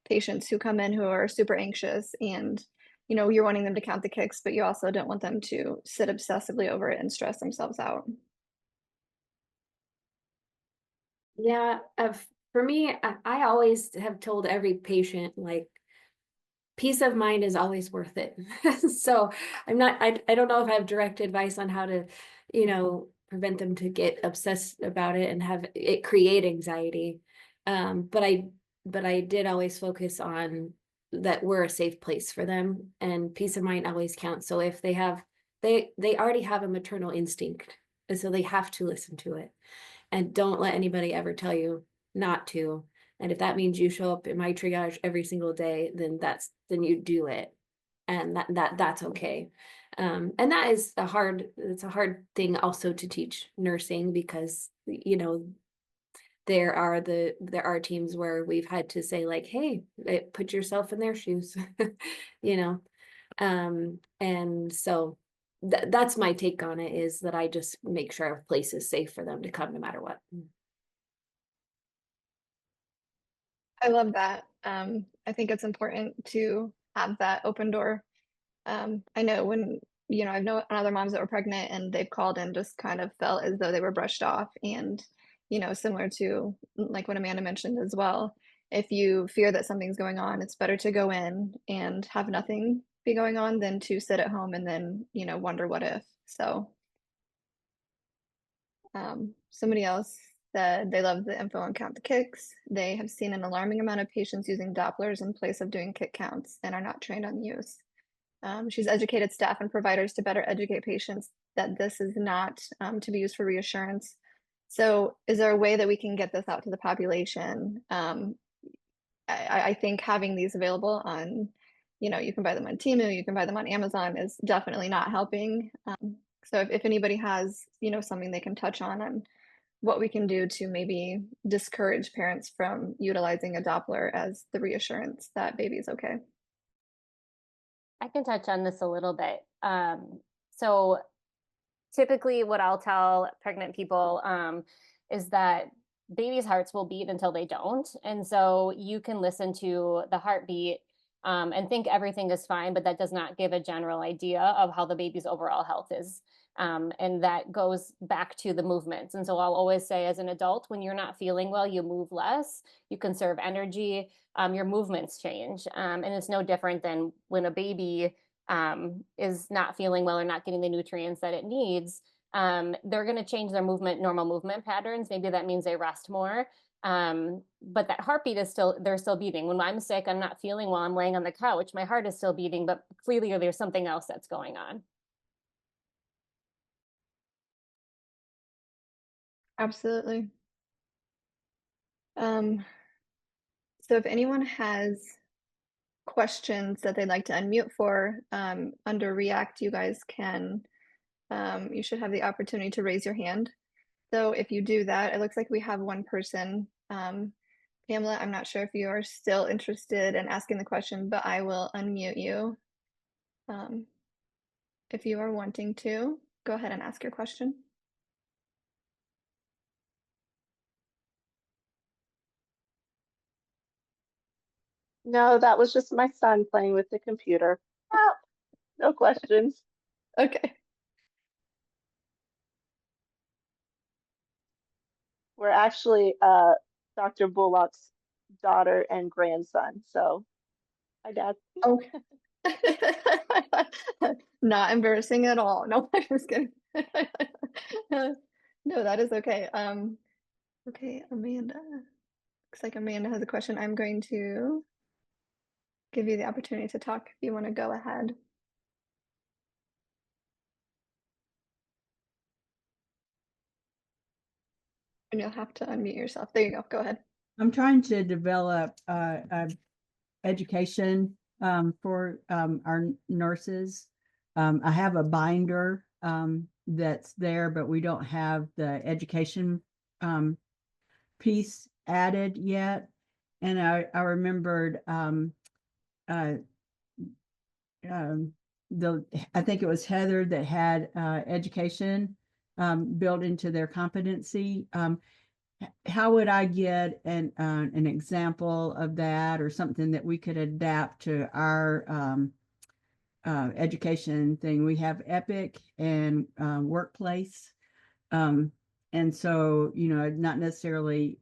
patients who come in who are super anxious, and, you're wanting them to count the kicks, but you also don't want them to sit obsessively over it and stress themselves out. Yeah, for me, I always have told every patient, like, peace of mind is always worth it. So I don't know if I have direct advice on how to, prevent them to get obsessed about it and have it create anxiety. But I did always focus on that we're a safe place for them, and peace of mind always counts. So if they already have a maternal instinct, and so they have to listen to it. And don't let anybody ever tell you not to. And if that means you show up in my triage every single day, then then you do it. And that's okay. And it's a hard thing also to teach nursing, because, there are teams where we've had to say, like, hey, put yourself in their shoes, and so that's my take on it, is that I just make sure our place is safe for them to come no matter what. I love that. I think it's important to have that open door. I know when, I've known other moms that were pregnant and they've called and just kind of felt as though they were brushed off. And, similar to like what Amanda mentioned as well, if you fear that something's going on, it's better to go in and have nothing be going on than to sit at home and then, wonder what if. So, somebody else said they love the info on count the kicks. They have seen an alarming amount of patients using Dopplers in place of doing kick counts and are not trained on use. She's educated staff and providers to better educate patients that this is not to be used for reassurance. So is there a way that we can get this out to the population? I think having these available on, you can buy them on Temu, you can buy them on Amazon, is definitely not helping. So if anybody has, something they can touch on what we can do to maybe discourage parents from utilizing a Doppler as the reassurance that baby is okay. I can touch on this a little bit. So typically what I'll tell pregnant people is that babies' hearts will beat until they don't. And so you can listen to the heartbeat and think everything is fine, but that does not give a general idea of how the baby's overall health is. And that goes back to the movements. And so I'll always say, as an adult, when you're not feeling well, you move less, you conserve energy, your movements change. And it's no different than when a baby is not feeling well or not getting the nutrients that it needs. They're going to change their normal movement patterns. Maybe that means they rest more. But that heartbeat they're still beating. When I'm sick, I'm not feeling well, I'm laying on the couch, my heart is still beating, but clearly there's something else that's going on. Absolutely. So if anyone has questions that they'd like to unmute for, under React, you guys can, you should have the opportunity to raise your hand. So if you do that, it looks like we have one person. Pamela, I'm not sure if you are still interested in asking the question, but I will unmute you. If you are wanting to, go ahead and ask your question. No, that was just my son playing with the computer. Ah, no questions. Okay. We're actually Dr. Bullock's daughter and grandson. So, hi, Dad. Okay. Not embarrassing at all. No, I'm just kidding. No, that is okay. Okay, Amanda. Looks like Amanda has a question. I'm going to give you the opportunity to talk if you want to go ahead. And you'll have to unmute yourself. There you go. Go ahead. I'm trying to develop education for our nurses. I have a binder that's there, but we don't have the education piece added yet. And I remembered I think it was Heather that had education built into their competency. How would I get an example of that, or something that we could adapt to our education thing? We have Epic and Workplace. And so, not necessarily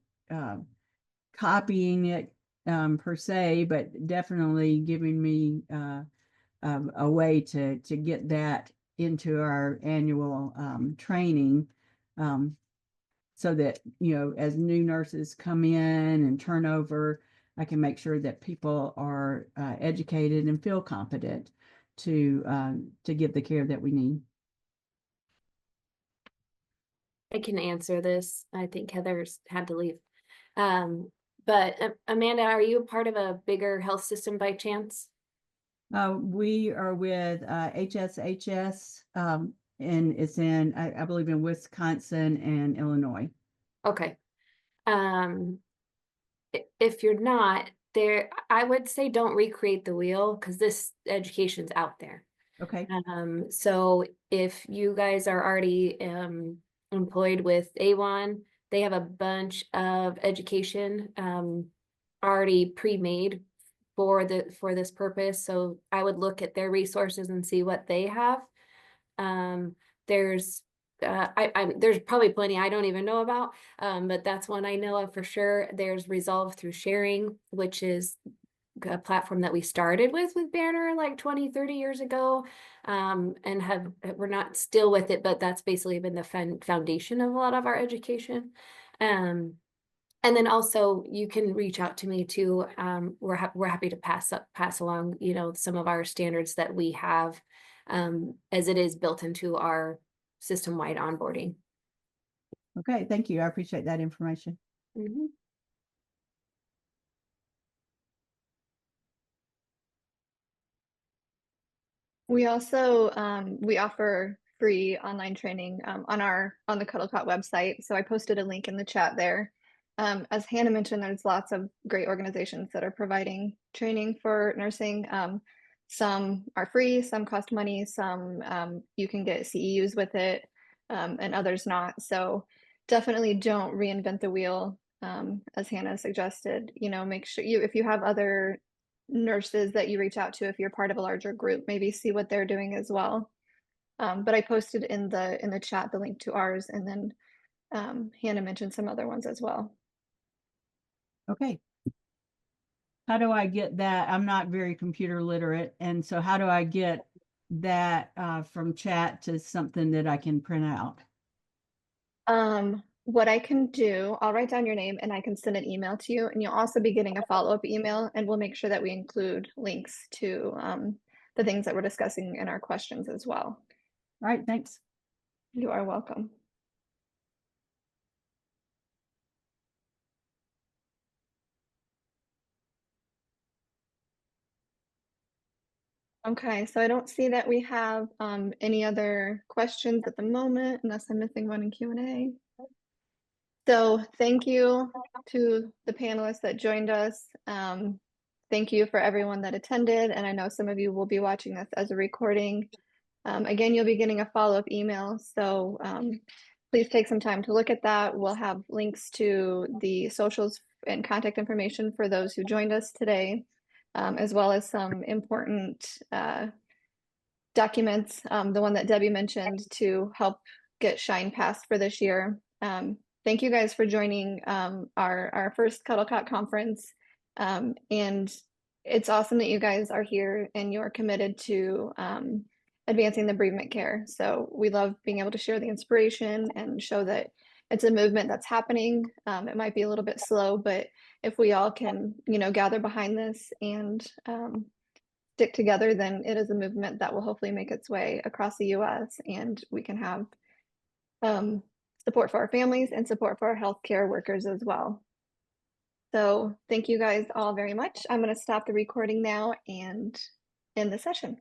copying it per se, but definitely giving me a way to get that into our annual training, so that, as new nurses come in and turn over, I can make sure that people are educated and feel competent to give the care that we need. I can answer this. I think Heather's had to leave. But Amanda, are you a part of a bigger health system by chance? We are with HSHS, and it's in, I believe, in Wisconsin and Illinois. Okay. If you're not there, I would say don't recreate the wheel, because this education's out there. Okay. So if you guys are already employed with A1, they have a bunch of education already pre-made for this purpose. So I would look at their resources and see what they have. There's there's probably plenty I don't even know about, but that's one I know of for sure. There's Resolve Through Sharing, which is a platform that we started with Banner like 20-30 years ago, and we're not still with it, but that's basically been the foundation of a lot of our education. And then also you can reach out to me too. We're happy to pass along, some of our standards that we have, as it is built into our system-wide onboarding. Okay, thank you. I appreciate that information. Mm-hmm. We also we offer free online training on the CuddleCot website. So I posted a link in the chat there. As Hannah mentioned, there's lots of great organizations that are providing training for nursing. Some are free, some cost money, some you can get CEUs with it, and others not. So definitely don't reinvent the wheel, as Hannah suggested. Make sure if you have other nurses that you reach out to, if you're part of a larger group, maybe see what they're doing as well. But I posted in the chat the link to ours, and then Hannah mentioned some other ones as well. Okay. How do I get that? I'm not very computer literate, and so how do I get that from chat to something that I can print out? What I can do, I'll write down your name and I can send an email to you, and you'll also be getting a follow-up email, and we'll make sure that we include links to the things that we're discussing in our questions as well. All right, thanks. You are welcome. Okay, so I don't see that we have any other questions at the moment, unless I'm missing one in Q&A. So thank you to the panelists that joined us. Thank you for everyone that attended, and I know some of you will be watching this as a recording. Again, you'll be getting a follow-up email, so please take some time to look at that. We'll have links to the socials and contact information for those who joined us today, as well as some important documents, the one that Debbie mentioned to help get Shine passed for this year. Thank you guys for joining our first CuddleCot conference. And it's awesome that you guys are here and you're committed to advancing the bereavement care. So we love being able to share the inspiration and show that it's a movement that's happening. It might be a little bit slow, but if we all can, gather behind this and stick together, then it is a movement that will hopefully make its way across the US, and we can have support for our families and support for our healthcare workers as well. So thank you guys all very much. I'm going to stop the recording now and end the session.